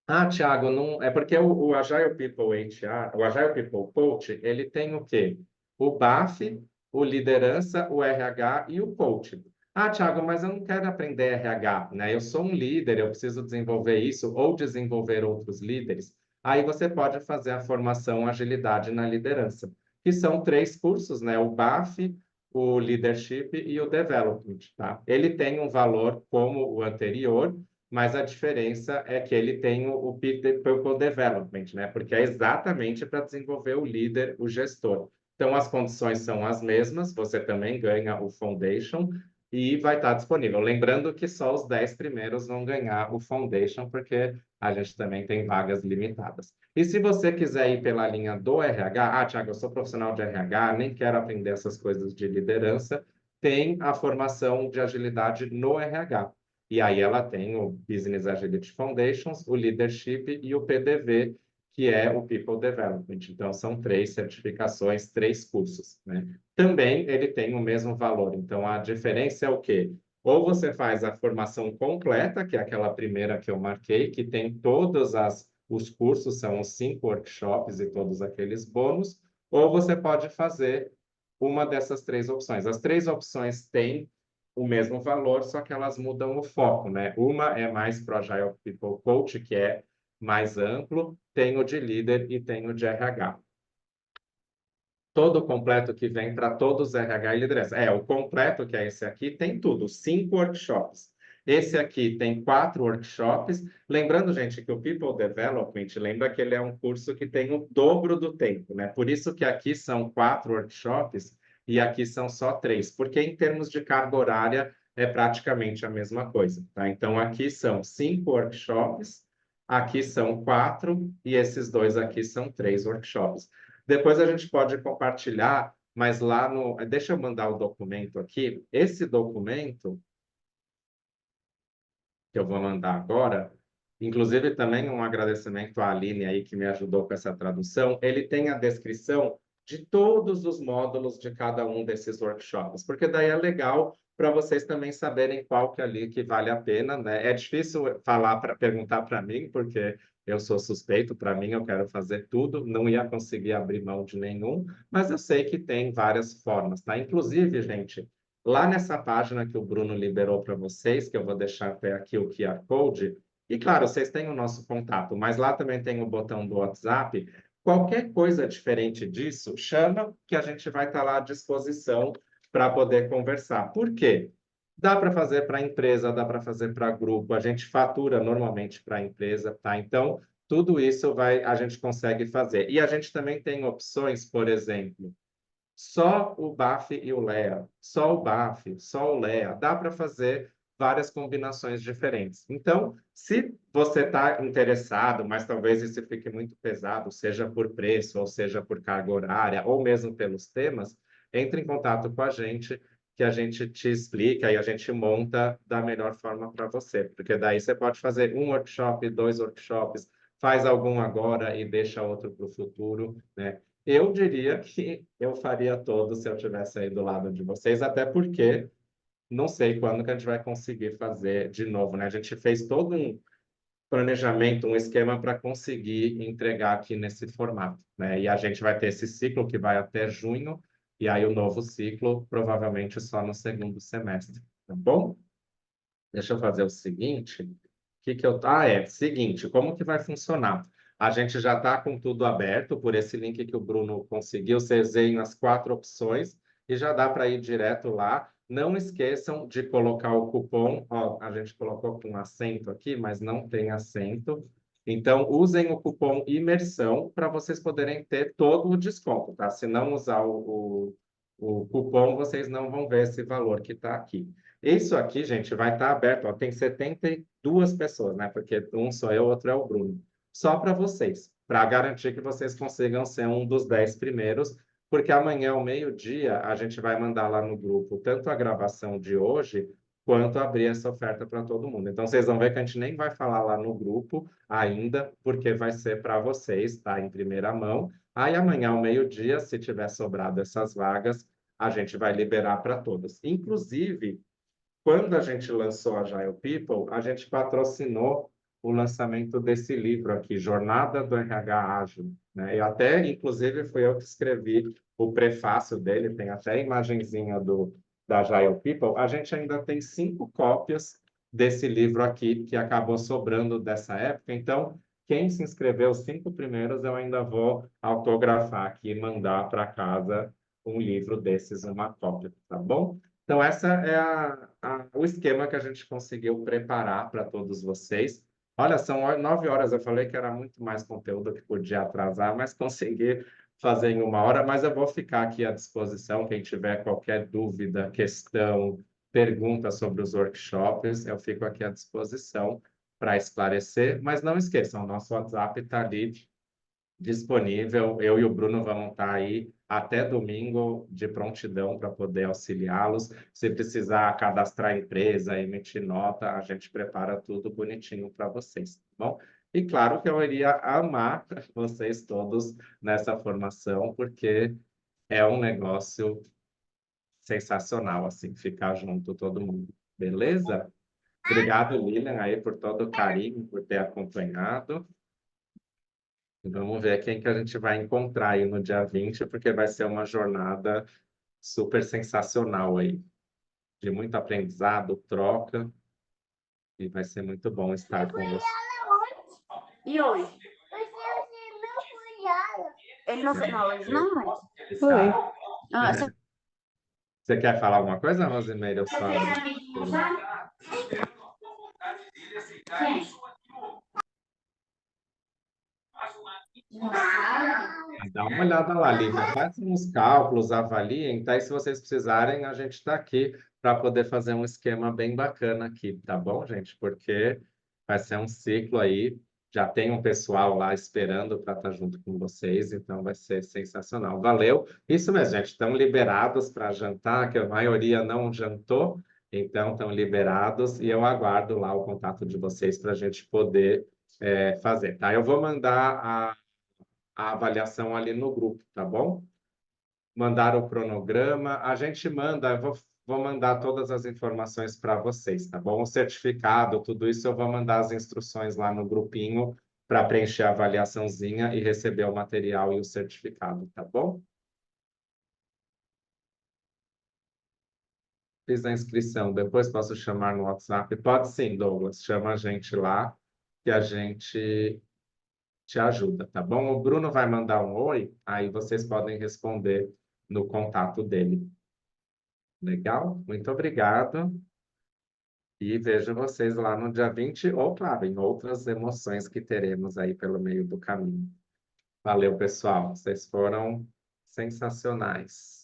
Ah, Thiago, não é porque o Agile People HR, o Agile People Coach, ele tem o quê? O BAF, o liderança, o RH e o coach. Ah, Thiago, mas eu não quero aprender RH, né? Eu sou um líder, eu preciso desenvolver isso ou desenvolver outros líderes. Aí você pode fazer a formação Agilidade na Liderança, que são 3 cursos, né? O BAF, o Leadership e o Development, tá? Ele tem um valor como o anterior, mas a diferença é que ele tem o People Development, né? Porque é exatamente para desenvolver o líder, o gestor. Então, as condições são as mesmas, você também ganha o Foundation e vai estar disponível. Lembrando que só os 10 primeiros vão ganhar o Foundation, porque a gente também tem vagas limitadas. E se você quiser ir pela linha do RH, ah, Thiago, eu sou profissional de RH, nem quero aprender essas coisas de liderança, tem a formação de agilidade no RH. E aí ela tem o Business Agility Foundations, o Leadership e o PDV, que é o People Development. Então, são 3 certificações, 3 cursos, né? Também ele tem o mesmo valor. Então, a diferença é o quê? Ou você faz a formação completa, que é aquela primeira que eu marquei, que tem os cursos, são os 5 workshops e todos aqueles bônus, ou você pode fazer uma dessas 3 opções. As 3 opções têm o mesmo valor, só que elas mudam o foco, né? Uma é mais para o Agile People Coach, que é mais amplo, tem o de líder e tem o de RH. Todo completo que vem para todos RH e liderança. O completo, que é esse aqui, tem tudo, 5 workshops. Esse aqui tem 4 workshops. Lembrando, gente, que o People Development, lembra que ele é um curso que tem o dobro do tempo, né? Por isso que aqui são 4 workshops e aqui são só 3, porque em termos de carga horária é praticamente a mesma coisa, tá? Então, aqui são 5 workshops, aqui são 4 e esses 2 aqui são 3 workshops. Depois a gente pode compartilhar, mas lá no... Deixa eu mandar o documento aqui. Esse documento que eu vou mandar agora, inclusive também um agradecimento à Aline aí que me ajudou com essa tradução, ele tem a descrição de todos os módulos de cada um desses workshops, porque daí é legal para vocês também saberem qual que é ali que vale a pena, né? É difícil falar para perguntar para mim, porque eu sou suspeito, para mim eu quero fazer tudo, não ia conseguir abrir mão de nenhum, mas eu sei que tem várias formas, tá? Inclusive, gente, lá nessa página que o Bruno liberou para vocês, que eu vou deixar até aqui o QR Code, e claro, vocês têm o nosso contato, mas lá também tem o botão do WhatsApp. Qualquer coisa diferente disso, chama que a gente vai estar lá à disposição para poder conversar. Por quê? Dá para fazer para empresa, dá para fazer para grupo, a gente fatura normalmente para a empresa, tá? Então, tudo isso a gente consegue fazer. E a gente também tem opções, por exemplo, só o BAF e o LEA, só o BAF, só o LEA. Dá para fazer várias combinações diferentes. Então, se você está interessado, mas talvez isso fique muito pesado, seja por preço, ou seja por carga horária, ou mesmo pelos temas, entre em contato com a gente, que a gente te explica e a gente monta da melhor forma para você. Porque daí você pode fazer um workshop, 2 workshops, faz algum agora e deixa outro para o futuro, né? Eu diria que eu faria todos se eu tivesse aí do lado de vocês, até porque não sei quando que a gente vai conseguir fazer de novo, né? A gente fez todo um planejamento, um esquema para conseguir entregar aqui nesse formato, né? E a gente vai ter esse ciclo que vai até junho, e aí o novo ciclo provavelmente só no segundo semestre, tá bom? Deixa eu fazer o seguinte, que eu... seguinte, como que vai funcionar? A gente já está com tudo aberto por esse link que o Bruno conseguiu. Vocês veem as 4 opções e já dá para ir direto lá. Não esqueçam de colocar o cupom. Ó, a gente colocou com acento aqui, mas não tem acento. Então, usem o cupom IMERSão para vocês poderem ter todo o desconto, tá? Se não usar o cupom, vocês não vão ver esse valor que está aqui. Isso aqui, gente, vai estar aberto. Ó, tem 72 pessoas, né? Porque um sou eu, outro é o Bruno. Só para vocês, para garantir que vocês consigam ser um dos 10 primeiros, porque amanhã, ao meio-dia, a gente vai mandar lá no grupo tanto a gravação de hoje, quanto abrir essa oferta para todo mundo. Então, vocês vão ver que a gente nem vai falar lá no grupo ainda, porque vai ser para vocês, tá? Em primeira mão. Aí, amanhã, ao meio-dia, se tiver sobrado essas vagas, a gente vai liberar para todos. Inclusive, quando a gente lançou a Agile People, a gente patrocinou o lançamento desse livro aqui, Jornada do RH Ágil, né? Eu até, inclusive, fui eu que escrevi o prefácio dele, tem até a imagenzinha da Agile People. A gente ainda tem 5 cópias desse livro aqui, que acabou sobrando dessa época. Então, quem se inscreveu, os 5 primeiros, eu ainda vou autografar aqui e mandar para casa um livro desses, uma cópia, tá bom? Então, essa é o esquema que a gente conseguiu preparar para todos vocês. Olha, são 9 horas, eu falei que era muito mais conteúdo que podia atrasar, mas consegui fazer em 1 hora, mas eu vou ficar aqui à disposição, quem tiver qualquer dúvida, questão, pergunta sobre os workshops, eu fico aqui à disposição para esclarecer, mas não esqueçam, o nosso WhatsApp está ali disponível. Eu e o Bruno vamos estar aí até domingo de prontidão para poder auxiliá-los. Se precisar cadastrar empresa, emitir nota, a gente prepara tudo bonitinho para vocês, tá bom? E claro que eu iria amar vocês todos nessa formação, porque é um negócio sensacional, assim, ficar junto todo mundo. Beleza? Obrigado, Lilian, aí por todo o carinho, por ter acompanhado. Vamos ver quem que a gente vai encontrar aí no dia 20, porque vai ser uma jornada super sensacional aí, de muito aprendizado, troca, e vai ser muito bom estar com você. E hoje? Ele não foi na hoje, não, mãe? Foi. Ah, Você quer falar alguma coisa, Rosimeire? Eu só abro. Dá uma olhada lá, Lívia. Façam uns cálculos, avaliem, tá? E se vocês precisarem, a gente está aqui para poder fazer um esquema bem bacana aqui, tá bom, gente? Porque vai ser um ciclo aí. Já tem um pessoal lá esperando para estar junto com vocês, então vai ser sensacional. Valeu. Isso mesmo, gente. Estão liberados para jantar, que a maioria não jantou, então estão liberados e eu aguardo lá o contato de vocês para a gente poder fazer, tá? Eu vou mandar a avaliação ali no grupo, tá bom? Mandar o cronograma, a gente manda, eu vou mandar todas as informações para vocês, tá bom? O certificado, tudo isso eu vou mandar as instruções lá no grupinho para preencher a avaliaçãozinha e receber o material e o certificado, tá bom? Fiz a inscrição, depois posso chamar no WhatsApp? Pode sim, Douglas, chama a gente lá que a gente te ajuda, tá bom? O Bruno vai mandar um oi, aí vocês podem responder no contato dele. Legal? Muito obrigado. E vejo vocês lá no dia 20, ou, claro, em outras emoções que teremos aí pelo meio do caminho. Valeu, pessoal. Vocês foram sensacionais.